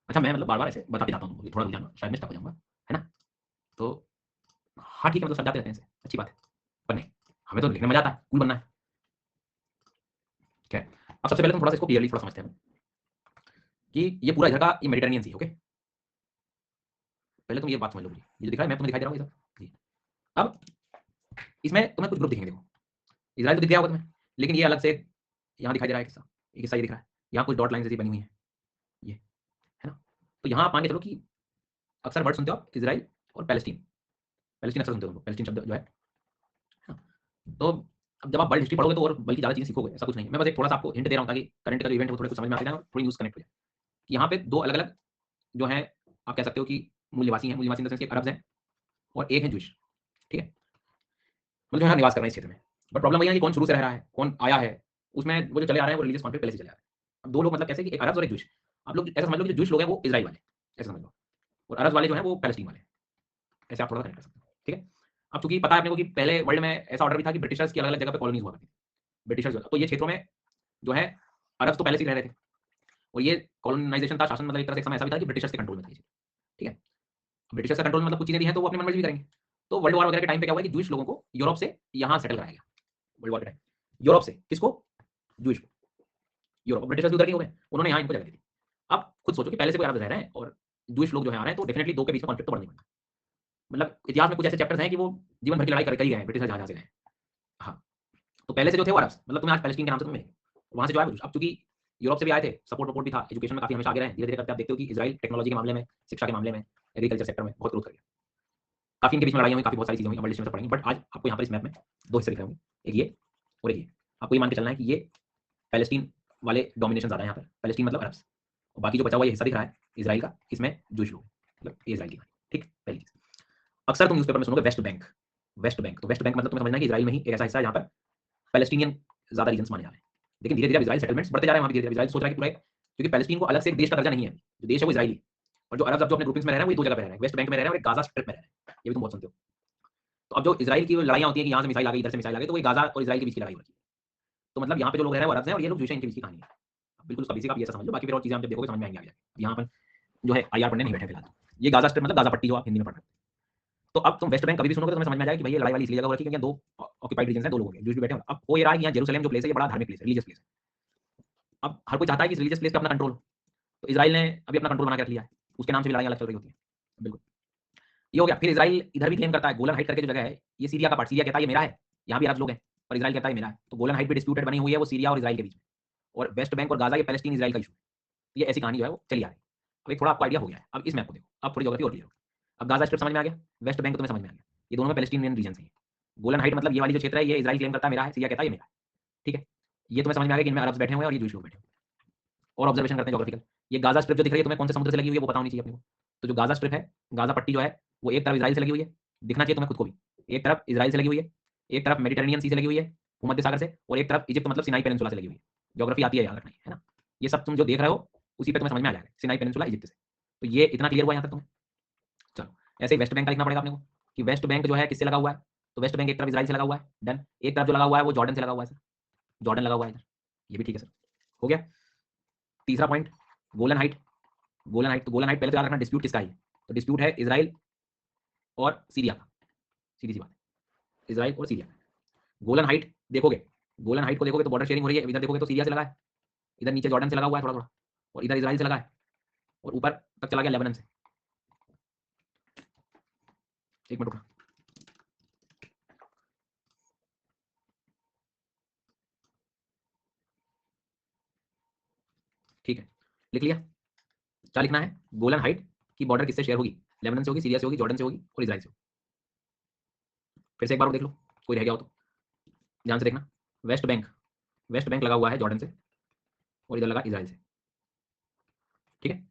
अच्छा मैं मतलब बार बार ऐसे बताते जाता हूँ, थोड़ा रुक जाना, शायद मैं स्टक हो जाऊंगा, है ना? तो हाँ ठीक है, मतलब सब जाते रहते हैं ऐसे, अच्छी बात है। पर नहीं, हमें तो लिखने में मजा आता है, कूल बनना है। ठीक है, अब सबसे पहले तुम थोड़ा सा इसको क्लियरली थोड़ा समझते हैं कि ये पूरा इधर का ये मेडिटेरेनियन सी, ओके। पहले तुम ये बात समझ लो मुझे, ये जो दिख रहा है मैं तुम्हें दिखाई दे रहा हूँ ये सब जी। अब इसमें तुम्हें कुछ ग्रुप दिखेंगे, देखो इजराइल तो दिख गया होगा तुम्हें, लेकिन ये अलग से यहाँ दिखाई दे रहा है किस्सा, एक हिस्सा ये दिख रहा है, यहाँ कुछ डॉट लाइन जैसी बनी हुई है, ये है ना? तो यहाँ आप मान के चलो कि अक्सर वर्ड सुनते हो आप इजराइल और पैलेस्टीन, पैलेस्टीन अक्सर सुनते हो, पैलेस्टीन शब्द जो है ना? तो अब जब आप वर्ल्ड हिस्ट्री पढ़ोगे तो और बल्कि ज़्यादा चीज़ें सीखोगे, ऐसा कुछ नहीं है। मैं बस एक थोड़ा सा आपको हिंट दे रहा हूँ ताकि करंट का जो इवेंट है वो थोड़े कुछ समझ में आ जाए और थोड़ी न्यूज़ कनेक्ट हो जाए। कि यहाँ पे दो अलग अलग जो है आप कह सकते हो कि मूल्यवासी हैं, मूल्यवासी इन द सेंस कि अरब्स हैं और एक है जूश, ठीक है, मतलब जो है निवास कर रहे हैं इस क्षेत्र में। बट प्रॉब्लम वही है कि कौन शुरू से रह रहा है, कौन आया है, उसमें वो जो चले आ रहे हैं वो रिलीजियस कॉन्फ्लिक्ट पहले से चले आ रहे हैं। अब दो लोग मतलब कैसे कि एक अरब्स और एक जूश। आप लोग ऐसा समझ लो कि जो जूश लोग हैं वो इजराइल वाले, ऐसा समझ लो, और अरब्स वाले जो हैं वो पैलेस्टीन वाले, ऐसे आप थोड़ा सा कनेक्ट कर सकते हैं, ठीक है। अब चूंकि पता है अपने को कि पहले वर्ल्ड में ऐसा ऑर्डर भी था कि ब्रिटिशर्स की अलग अलग जगह पे कॉलोनीज हुआ करती थी, ब्रिटिशर्स तो ये क्षेत्रों में जो है अरब्स तो पहले से ही रह रहे थे, और ये कॉलोनाइजेशन था, शासन मतलब एक तरह से एक समय ऐसा भी था कि ब्रिटिशर्स के कंट्रोल में था, ठीक है। ब्रिटिशर्स का कंट्रोल में मतलब कुछ चीजें भी हैं तो वो अपने मन मर्जी भी करेंगे। तो वर्ल्ड वॉर वगैरह के टाइम पे क्या हुआ कि जूश लोगों को यूरोप से यहाँ सेटल कराया गया, वर्ल्ड वॉर के टाइम यूरोप से, किसको, जूश को, यूरोप, ब्रिटिशर्स भी उधर के हो गए, उन्होंने यहाँ इनको जगह दी थी। अब खुद सोचो कि पहले से कोई अरब रह रहे हैं और जूश लोग जो है आ रहे हैं, तो डेफिनेटली दो के बीच में कॉन्फ्लिक्ट तो बढ़ने वाला है। मतलब इतिहास में कुछ ऐसे चैप्टर्स हैं कि वो जीवन भर की लड़ाई कर ही गए हैं, ब्रिटिशर्स जहाँ से गए। हाँ, तो पहले से जो थे वो अरब्स, मतलब तुम्हें आज पैलेस्टीन के नाम से तुम्हें मिलेंगे, वहाँ से जो है अब चूंकि यूरोप से भी आए थे, सपोर्ट वपोर्ट भी था, एजुकेशन में काफी हमेशा आगे रहे, धीरे धीरे करके आप देखते हो कि इजराइल टेक्नोलॉजी के मामले में, शिक्षा के मामले में, एग्रीकल्चर सेक्टर में बहुत ग्रोथ कर गया। काफी इनके बीच में लड़ाई हुई, काफी बहुत सारी चीजें हुई, वर्ल्ड हिस्ट्री में पढ़ेंगे, बट आज आपको यहाँ पर इस मैप में दो हिस्से दिख रहे होंगे, एक ये और एक ये। आपको ये मान के चलना है कि ये पैलेस्टीन वाले डोमिनेशन ज्यादा है यहाँ पर, पैलेस्टीन मतलब अरब्स, और बाकी जो बचा हुआ ये हिस्सा दिख रहा है इजराइल का, इसमें जूश लोग, मतलब ये इजराइल की, ठीक, पहली चीज। अक्सर तुम न्यूज़पेपर में सुनोगे वेस्ट बैंक, वेस्ट बैंक, तो वेस्ट बैंक मतलब तुम्हें समझना है कि इजराइल में ही एक ऐसा हिस्सा है जहाँ पर पैलेस्टीनियन ज्यादा रीजन माने जा रहे हैं। लेकिन धीरे धीरे इजराइल सेटलमेंट्स बढ़ते जा रहे हैं वहाँ भी, धीरे धीरे इजराइल सोच रहा है कि पूरा, क्योंकि पैलेस्टीन को अलग से एक देश का दर्जा नहीं है, जो देश है वो इजराइली, और जो अरब जो अपने ग्रुपिंग्स में रह रहे हैं वो दो जगह पे रह रहे हैं, वेस्ट बैंक में रह रहे हैं और एक गाजा स्ट्रिप में रह रहे हैं, ये भी तुम बहुत सुनते हो। तो अब जो इजराइल की लड़ाइयाँ होती है कि यहाँ से मिसाइल आ गई, इधर से मिसाइल आ गई, तो वो गाजा और इजराइल के बीच की लड़ाई होती है। तो मतलब यहाँ पे जो लोग रह रहे हैं वो अरब्स हैं और ये लोग जूश हैं, इनके बीच की कहानी है। बिल्कुल उसका बेसिक आप ये ऐसा समझ लो, बाकी फिर और चीजें आप जब देखोगे समझ में आएंगे आगे। यहाँ पर जो है आईआर पढ़ने नहीं बैठे फिलहाल, ये गाजा स्ट्रिप मतलब गाजा पट्टी जो आप हिंदी में पढ़ रहे हो। तो अब तुम वेस्ट बैंक कभी भी सुनोगे तो तुम्हें समझ में आ जाएगा कि भाई ये लड़ाई वाली इसलिए जगह हो रखी है क्योंकि दो ऑक्यूपाइड रीजन है, दो लोग हैं, जूश भी बैठे हैं। अब वो ये रहा है कि यहाँ जेरूसलम जो प्लेस है ये बड़ा धार्मिक प्लेस है, रिलीजियस प्लेस है। अब हर कोई चाहता है कि इस रिलीजियस प्लेस पे अपना कंट्रोल हो, तो इजराइल ने अभी अपना कंट्रोल बना के रख लिया है, उसके नाम से भी लड़ाइयाँ अलग चल रही होती है, बिल्कुल ये हो गया। फिर इजराइल इधर भी क्लेम करता है, गोलन हाइट करके जो जगह है ये सीरिया का पार्ट, सीरिया कहता है ये मेरा है, यहाँ भी अरब लोग हैं, और इजराइल कहता है मेरा है। तो गोलन हाइट भी डिस्प्यूटेड बनी हुई है, वो सीरिया और इजराइल के बीच में, और वेस्ट बैंक और गाजा ये पैलेस्टीन इजराइल का इशू है। ये ऐसी कहानी जो है वो चली आ रही है। अब एक थोड़ा आपको आइडिया हो गया है, अब इस मैप को देखो, अब थोड़ी ज्योग्राफी और क्लियर हो। अब गाजा स्ट्रिप समझ में आ गया, वेस्ट बैंक तुम्हें समझ में आ गया, ये दोनों में पैलेस्टीनियन रीजन है। गोलन हाइट मतलब ये वाली जो क्षेत्र है ये इजराइल क्लेम करता है मेरा है, सीरिया कहता है ये मेरा है, ठीक है। ये तुम्हें समझ में आ गया कि इनमें अरब्स बैठे हुए हैं और ये जूश लोग बैठे हुए हैं। और ऑब्जर्वेशन करते हैं ज्योग्राफिकल, ये गाजा स्ट्रिप जो दिख रही है तुम्हें कौन से समुद्र से लगी हुई है वो पता होनी चाहिए अपने को। तो जो गाजा स्ट्रिप है, गाजा पट्टी जो है वो एक तरफ इजराइल से लगी हुई है, दिखना चाहिए तुम्हें खुद को भी, एक तरफ इजराइल से लगी हुई है, एक तरफ मेडिटेरेनियन सी से लगी हुई है, भूमध्य सागर से, और एक तरफ इजिप्ट मतलब सिनाई पेनिनसुला से लगी हुई है। ज्योग्राफी आती है, याद रखना है ना। ये सब तुम जो देख रहे हो उसी पे तुम्हें समझ में आ जाएगा, सिनाई पेनिनसुला इजिप्ट से। तो ये इतना क्लियर हुआ यहाँ तक तुम्हें। चलो ऐसे ही वेस्ट बैंक का लिखना पड़ेगा अपने को कि वेस्ट बैंक जो है किससे लगा हुआ है, तो वेस्ट बैंक एक तरफ इजराइल से लगा हुआ है, डन। एक तरफ जो लगा हुआ है वो जॉर्डन से लगा हुआ है सर, जॉर्डन लगा हुआ है इधर, ये भी ठीक है सर, हो गया। तीसरा पॉइंट गोलन हाइट, गोलन हाइट, तो गोलन हाइट पहले तो याद रखना डिस्प्यूट किसका है, तो डिस्प्यूट है इजराइल और सीरिया का, सीधी सी बात है, इजराइल और सीरिया। गोलन हाइट देखोगे, गोलन हाइट को देखोगे तो बॉर्डर शेयरिंग हो रही है, इधर देखोगे तो सीरिया से लगा है, इधर नीचे जॉर्डन से लगा हुआ है थोड़ा थोड़ा, और इधर इजराइल से लगा है, और ऊपर तक चला गया लेबनान से। एक मिनट रुकना, ठीक है, लिख लिया। क्या लिखना है, गोलन हाइट की बॉर्डर किससे शेयर होगी, लेबनान से होगी, सीरिया से होगी, जॉर्डन से होगी और इजराइल से होगी। फिर से एक बार और देख लो, कोई रह गया हो तो ध्यान से देखना। वेस्ट बैंक, वेस्ट बैंक लगा हुआ है जॉर्डन से और इधर लगा इजराइल से, ठीक है।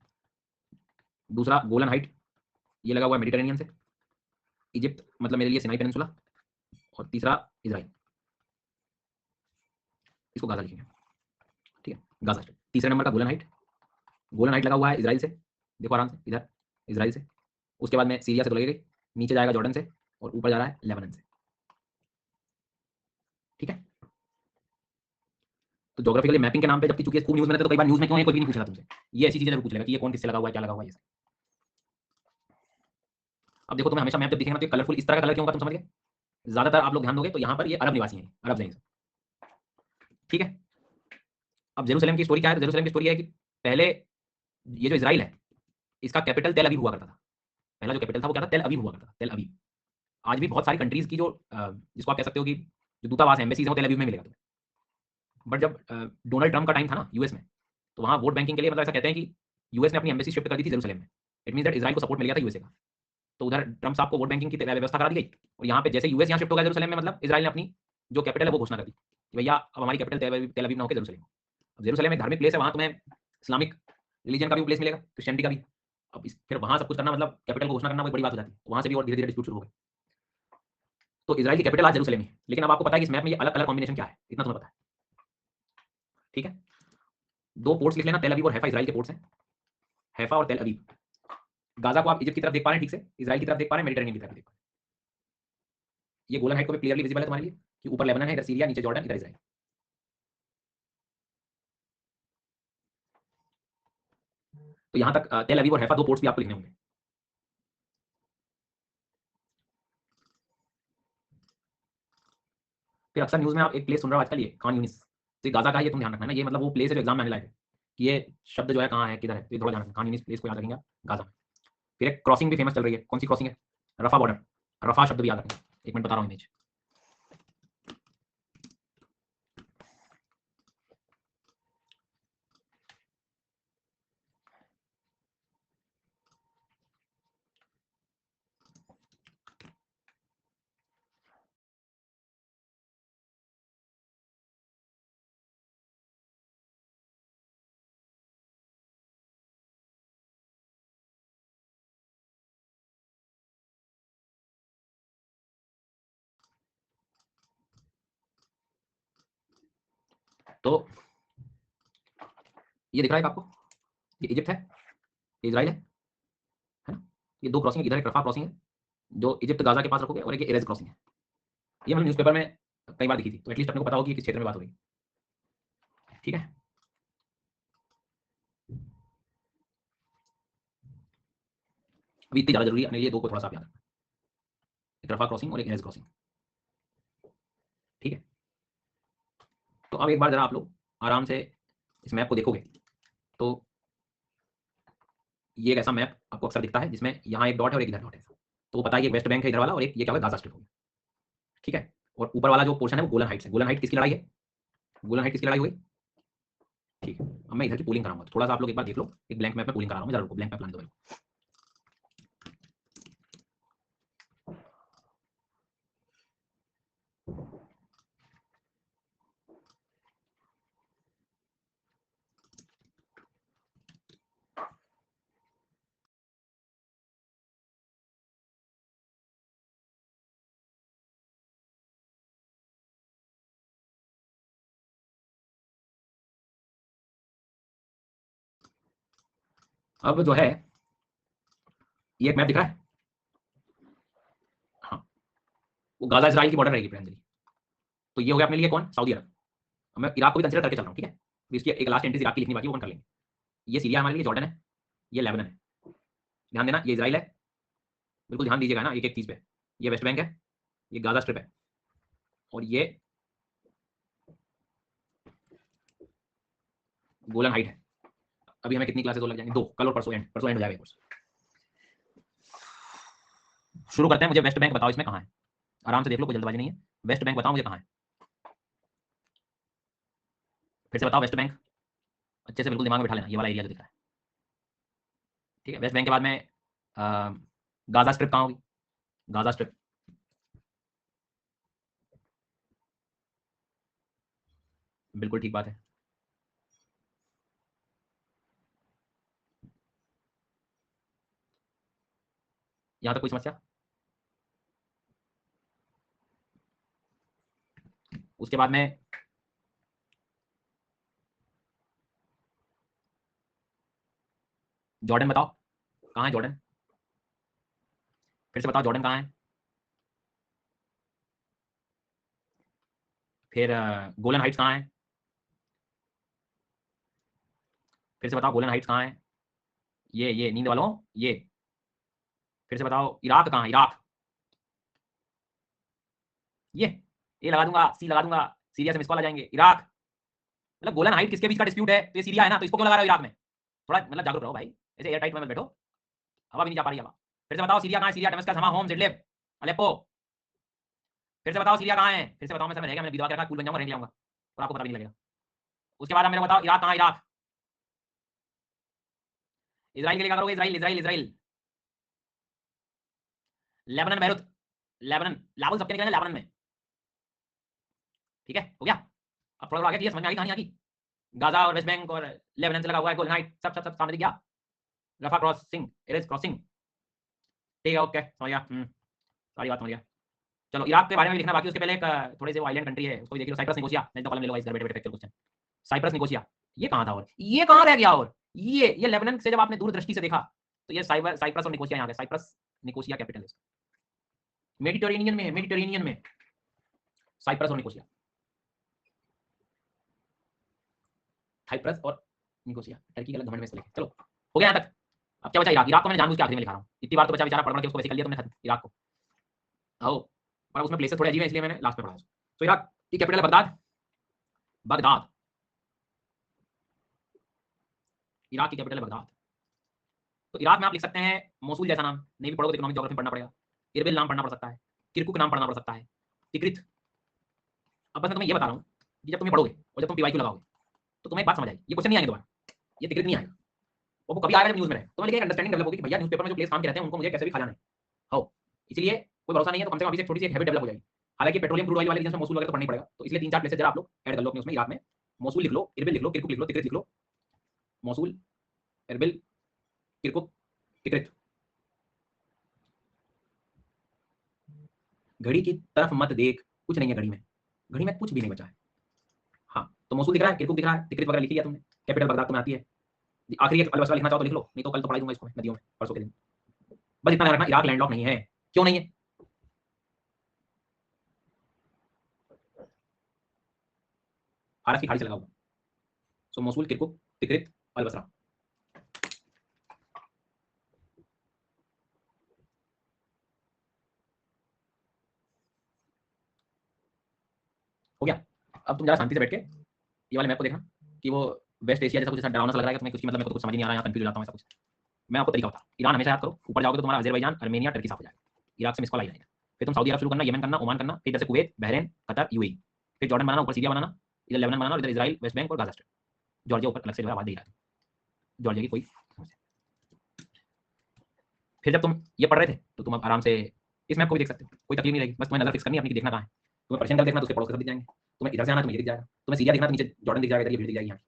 दूसरा गोलन हाइट ये लगा हुआ है मेडिटेरेनियन से, इजिप्ट मतलब मेरे लिए सिनाई पेनिनसुला, और तीसरा इजराइल, इसको गाजा लिखेंगे, ठीक है, गाजा स्ट्रिप। तीसरे नंबर का गोलन हाइट, गोलन हाइट लगा हुआ है इजराइल से, देखो आराम से इधर इजराइल से, उसके बाद में सीरिया से तो लगेगी, नीचे जाएगा जॉर्डन से, और ऊपर जा रहा है लेबनान से, ठीक है। तो ज्योग्राफिकली मैपिंग के नाम पे जब चूंकि खूब न्यूज में रहते तो कई बार न्यूज में क्यों है कोई भी नहीं पूछ रहा तुमसे, ये ऐसी चीजें जरूर पूछ लेगा कि ये कौन किससे लगा हुआ है, क्या लगा हुआ है ये। अब देखो तुम्हें हमेशा मैप जब दिखेगा तो कलरफुल इस तरह का कलर क्यों होगा, तुम समझ गए। ज्यादातर आप लोग ध्यान दोगे तो यहाँ पर ये अरब निवासी हैं, अरब हैं, ठीक है। अब जेरूसलम की स्टोरी क्या है, तो जेरूसलम की स्टोरी है कि पहले ये जो इजराइल है इसका कैपिटल तेल अवीव हुआ करता था, पहला जो कैपिटल था वो क्या था, तेल अवीव हुआ करता था, तेल अवीव। आज भी बहुत सारी कंट्रीज की जो जिसको आप कह सकते हो कि जो दूतावास है, एम्बेसीज है, वो तेल अवीव में मिलेगा तुम्हें। बट जब डोनाल्ड ट्रम्प का टाइम था ना यूएस में, तो वहाँ वोट बैंकिंग के लिए मतलब ऐसा कहते हैं कि यूएस ने अपनी एम्बेसी शिफ्ट कर दी थी जेरूसलम में। इट मीन दैट इजराइल को सपोर्ट मिल गया था यूएसए का, तो उधर ट्रम्प साहब को वोट बैंकिंग की व्यवस्था करा दी गई, और यहाँ पे जैसे यूएस यहाँ शिफ्ट हो गया जेरूसलम में, मतलब इजराइल ने अपनी जो कैपिटल है वो घोषणा कर दी कि भैया अब हमारी कैपिटल तेल अवीव ना होकर जेरूसलम हो। अब जेरूसलम एक धार्मिक प्लेस है, वहाँ तुम्हें इस्लामिक रिलीजन का भी प्लेस मिलेगा, क्रिश्चियनिटी का भी। अब फिर वहां सब कुछ करना मतलब कैपिटल को घोषणा करना कोई बड़ी बात हो जाती है, वहां से भी और धीरे धीरे डिस्प्यूट शुरू हो गए। तो इजराइल की कैपिटल आज जेरूसलम है, लेकिन अब आपको पता है कि इस मैप में ये अलग अलग कॉम्बिनेशन क्या है, इतना तुम्हें पता है। ठीक है, दो पोर्ट्स लिख लेना, तेल अवीव और हैफा इजराइल के पोर्ट्स हैं, हैफा और तेल अवीव। गाजा को आप इजिप्ट की तरफ देख पा रहे हैं ठीक से, इजराइल की तरफ देख पा रहे हैं, मेडिटेरेनियन की तरफ देख पा रहे हैं। ये गोलन हाइट को भी क्लियरली विजिबल है तुम्हारे लिए कि ऊपर लेबनान है, इधर सीरिया, नीचे जॉर्डन, इधर इजराइल। तो यहां तक तेल अवीव और हैफा दो पोर्ट्स भी आपको लिखने होंगे। फिर अक्सर न्यूज में आप एक प्लेस सुन रहे हो आजकल, ये खान यूनिस, तो गाजा का ये तुम ध्यान रखना है ना, ये मतलब वो प्लेस है जो एग्जाम में आने लायक है कि ये शब्द जो है कहाँ है, किधर है, तो ये थोड़ा ध्यान रखना। खान यूनिस प्लेस को याद रखेंगे गाजा में। फिर एक क्रॉसिंग भी फेमस चल रही है, कौन सी क्रॉसिंग है? रफा बॉर्डर, रफा शब्द भी याद रखेंगे। एक मिनट बता रहा हूँ इमेज। तो ये दिख रहा है आपको, ये इजिप्ट है, ये इजराइल है ना। ये दो क्रॉसिंग, इधर एक रफा क्रॉसिंग है जो इजिप्ट गाजा के पास रखोगे, और एक एरेज क्रॉसिंग है। ये मैंने न्यूज़पेपर में कई बार दिखी थी, तो एटलीस्ट अपने को पता होगी कि किस क्षेत्र में बात हो रही है। ठीक है, अभी इतनी ज़्यादा जरूरी है अपने लिए, दो को थोड़ा सा याद रखना, एक रफा क्रॉसिंग और एक एरेज क्रॉसिंग। ठीक है, तो अब एक बार जरा आप लोग आराम से इस मैप को देखोगे तो ये एक ऐसा मैप आपको अक्सर दिखता है जिसमें यहाँ एक डॉट है और एक इधर डॉट है, तो पता है कि एक वेस्ट बैंक है इधर वाला, और एक ये क्या होगा, गाजा स्ट्रिप होगा। ठीक है, और ऊपर वाला जो पोर्शन है वो गोलन हाइट्स है। गोलन हाइट किसकी लड़ाई है? गोलन हाइट किसकी लड़ाई हुई? ठीक है, अब मैं इधर की पोलिंग कराऊंगा, तो थोड़ा सा आप लोग एक बार देख लो, एक ब्लैंक मैप में पोलिंग करा रहा हूँ, जरा ब्लैंक मैप लाने दो। अब जो है ये एक मैप दिख रहा है, हाँ, वो गाजा इसराइल की बॉर्डर रहेगी फ्रेंडली। तो ये हो गया अपने लिए कौन? सऊदी अरब। अब मैं इराक को भी कंसिडर करके चल रहा हूँ, ठीक है, तो इसकी एक लास्ट एंट्री इराक की लिखनी बाकी, वो कर लेंगे। ये सीरिया हमारे लिए, जॉर्डन है, ये लेबनान है, ध्यान देना, ये इजराइल है, बिल्कुल ध्यान दीजिएगा ना एक एक चीज पे। ये वेस्ट बैंक है, ये गाजा स्ट्रिप है, और ये गोलन हाइट है। अभी हमें कितनी क्लासेस और लग जाएंगी? दो, कल और परसों एंड, परसों एंड हो जाएगा कोर्स। शुरू करते हैं, मुझे वेस्ट बैंक बताओ इसमें कहाँ है, आराम से देख लो, कोई जल्दबाजी नहीं है। वेस्ट बैंक बताओ मुझे कहाँ है, फिर से बताओ वेस्ट बैंक, अच्छे से बिल्कुल दिमाग में बैठा लेना, ये वाला एरिया जो दिख रहा है। ठीक है, वेस्ट बैंक के बाद में गाजा स्ट्रिप कहाँ होगी? गाजा स्ट्रिप, बिल्कुल ठीक बात है। यहाँ तक कोई समस्या? उसके बाद में जॉर्डन बताओ कहाँ है जॉर्डन, फिर से बताओ जॉर्डन कहाँ है। फिर गोलन हाइट्स कहाँ है, फिर से बताओ गोलन हाइट्स कहाँ है। ये नींद वालों, ये फिर से बताओ इराक कहाँ है, इराक, ये ए लगा दूंगा, सी लगा दूंगा, सीरिया से मिस कॉल आ जाएंगे। इराक, मतलब गोलन हाइट किसके बीच का डिस्प्यूट है, तो ये सीरिया है ना, तो इसको क्यों लगा रहे हो इराक में? थोड़ा मतलब जागरूक रहो भाई, ऐसे एयर टाइट में मत बैठो, हवा भी नहीं जा पा रही हवा। फिर से बताओ सीरिया कहाँ है, सीरिया, दमिश्क, हमा, होम्स, इडलिब, अलेप्पो। फिर से बताओ सीरिया कहाँ है, फिर से बताओ, मैं समय रहेगा, मैंने विधवा के रखा, कूल बन जाऊंगा, रेंग जाऊंगा और आपको पता भी नहीं लगेगा। उसके बाद आप मेरे को बताओ इराक कहाँ है, इराक। इजराइल के लिए क्या करोगे, Israel, Israel, Israel, Lebanon, Beirut, Lebanon, लाबुल सबके निकलेंगे लेबनान में। ठीक है, हो गया। अब थोड़ा थोड़ा आगे समझ में आ गई कहानी, आ गई। गाजा और वेस्ट बैंक और लेबनान से लगा हुआ है, गोलन हाइट सब सब सब सामने दिख गया। रफा क्रॉसिंग, एरेज क्रॉसिंग, ठीक है, ओके समझ गया। सारी बात समझ गया। चलो इराक के बारे में भी लिखना बाकी, उसके पहले एक थोड़े से आइलैंड कंट्री है उसको भी देख लो, साइप्रस निकोसिया, नहीं तो कॉलम ले लो इधर बैठे बैठे क्वेश्चन। साइप्रस निकोसिया ये कहाँ था और ये कहाँ रह गया, और ये लेबनान से जब आपने दूरदृष्टि से देखा तो ये साइप्रस और निकोसिया यहाँ गए, साइप्रस निकोसिया कैपिटल है, मेडिटेरेनियन में, मेडिटेरेनियन में साइप्रस और निकोसिया, साइप्रस और निकोसिया, टर्की गलत घमंड में से लेके चलो हो गया यहाँ तक। अब क्या बचा इराक, इराक को मैंने जानबूझ के आखिरी में लिखा रहा हूँ, इतनी बार तो बचा बेचारा, पढ़ के उसको वैसे कर लिया तुमने खत्म इराक को, आओ पर उसमें प्लेसेस थोड़े अजीब है इसलिए मैंने लास्ट में पढ़ा। तो इराक की कैपिटल है बगदाद, बगदाद, इराक की कैपिटल है बगदाद। तो इराक में आप लिख सकते हैं मोसूल जैसा नाम, नहीं भी पढ़ोगे तो इकोनॉमिक ज्योग्राफी पढ़ना पड़ेगा, इरबिल नाम पढ़ना पड़ सकता है, किरकुक नाम पढ़ना पड़ सकता है, तिक्रित। अब बस मैं तुम्हें ये बता रहा हूँ कि जब तुम्हें पढ़ोगे और जब तुम पीवाईक्यू लगाओगे तो तुम्हें एक बात समझ आएगी, ये क्वेश्चन नहीं आएगा दोबारा, ये तिक्रित नहीं आएगा, वो कभी आएगा जब न्यूज़ में रहे, तो एक अंडरस्टैंडिंग डेवलप होगी कि भैया न्यूज़पेपर में जो प्लेस काम के रहते हैं उनको मुझे कैसे भी खा जाना है, हो इसलिए कोई भरोसा नहीं है, तो कम से कम अभी से छोटी सी हैबिट डेवलप हो जाएगी। हालांकि पेट्रोलियम क्रूड ऑयल वाले रीजन में मोसूल वगैरह तो पढ़नी पड़ेगा, तो इसलिए 3-4 प्लेसेस जरा आप लोग ऐड कर लो अपने उसमें, इराक में मोसूल लिख लो, इरबिल लिख लो, किरकुक लिख लो, तिक्रित लिख लो, मोसूल, इरबिल, किरकुक, तिक्रित। घड़ी की तरफ मत देख, कुछ नहीं है घड़ी में कुछ भी नहीं बचा है। हाँ तो मोसूल दिख रहा है, किरकुक दिख रहा है, तिक्रित वगैरह लिख लिया तुमने, कैपिटल बगदाद तुम्हें आती है, आखिरी एक अलबसरा लिखना चाहो तो लिख लो, नहीं तो कल तो पढ़ाई दूंगा इसको नदियों में परसों के दिन। बस इतना रखना, इराक लैंडलॉक नहीं है, क्यों नहीं है, फारस की खाड़ी से लगा हुआ, सो मोसूल, किरकुक, तिक्रित, अलबसरा। हो गया। अब तुम जरा शांति से बैठ के ये वाले मैप को देखना कि वो वेस्ट एशिया जैसा कुछ ऐसा डरावना सा लग रहा है, तुम्हें कुछ मतलब मेरे को तो कुछ समझ नहीं आ रहा है, कंफ्यूज हो जाता हूँ ऐसा कुछ। मैं आपको तरीका बता, ईरान हमेशा याद करो, ऊपर जाओगे तो तुम्हारा अजरबैजान, अर्मेनिया, टर्की साफ हो जाएगा, इराक से मिस कॉल आ जाएगा, फिर तुम सऊदी अरब शुरू करना, येमन करना, ओमान करना, फिर जैसे कुवैत, बहरीन, कतर, यूएई, फिर जॉर्डन बनाना, ऊपर सीरिया बनाना, इधर लेबनान बनाना, और इधर इजराइल, वेस्ट बैंक और गाजा स्ट्रिप, जॉर्जिया ऊपर अलग से जो है आवाज दे रहा है, जॉर्जिया की कोई। फिर जब तुम ये पढ़ रहे थे तो तुम अब आराम से इस मैप को भी देख सकते हो, कोई तकलीफ नहीं रहेगी, बस तुम्हें नजर फिक्स करनी है अपनी कि देखना कहाँ है। तुम्हें पर्शियन गल्फ देखना तो उसके पड़ोस के सब दिख जाएंगे, तुम्हें इधर से आना तो ये दिख जाएगा, तुम्हें सीरिया देखना तो नीचे जॉर्डन दिख जाएगा, इधर ये भीड़ दिख जाएगी यहाँ।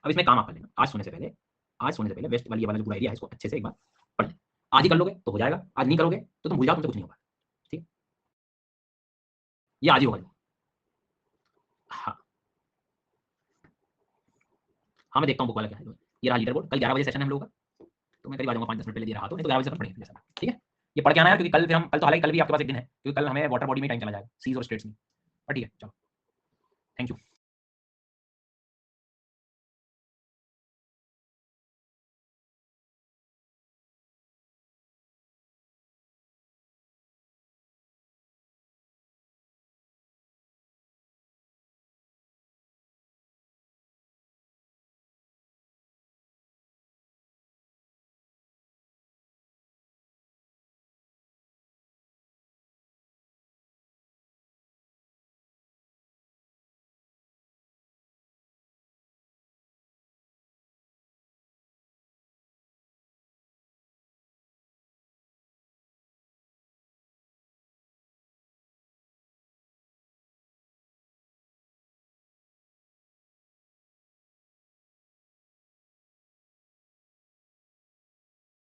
अब इसमें काम आप कर लेना, आज सोने से पहले वेस्ट वाली ये वाला जो पूरा एरिया है इसको अच्छे से एक बार पढ़ लेना, आज ही कर लोगे तो हो जाएगा, आज नहीं करोगे तो तुम भूल जाओ, तुमसे कुछ नहीं होगा, ठीक, ये आज ही होगा। हाँ हाँ मैं देखता हूँ बुक वाला क्या है, ये रहा लीडर बोर्ड, कल 11 बजे सेशन है हम लोगों का, तो मैं करीब आ जाऊंगा 5-10 मिनट पहले दे रहा, तो नहीं तो 11 बजे तक पढ़ेंगे, ठीक है, ये पढ़ के आना है क्योंकि कल फिर हम, कल तो हालांकि कल भी आपके पास एक दिन है क्योंकि कल हमें वाटर बॉडी में टाइम चला जाएगा, सीज और स्टेट्स में, पर ठीक है चलो, थैंक यू।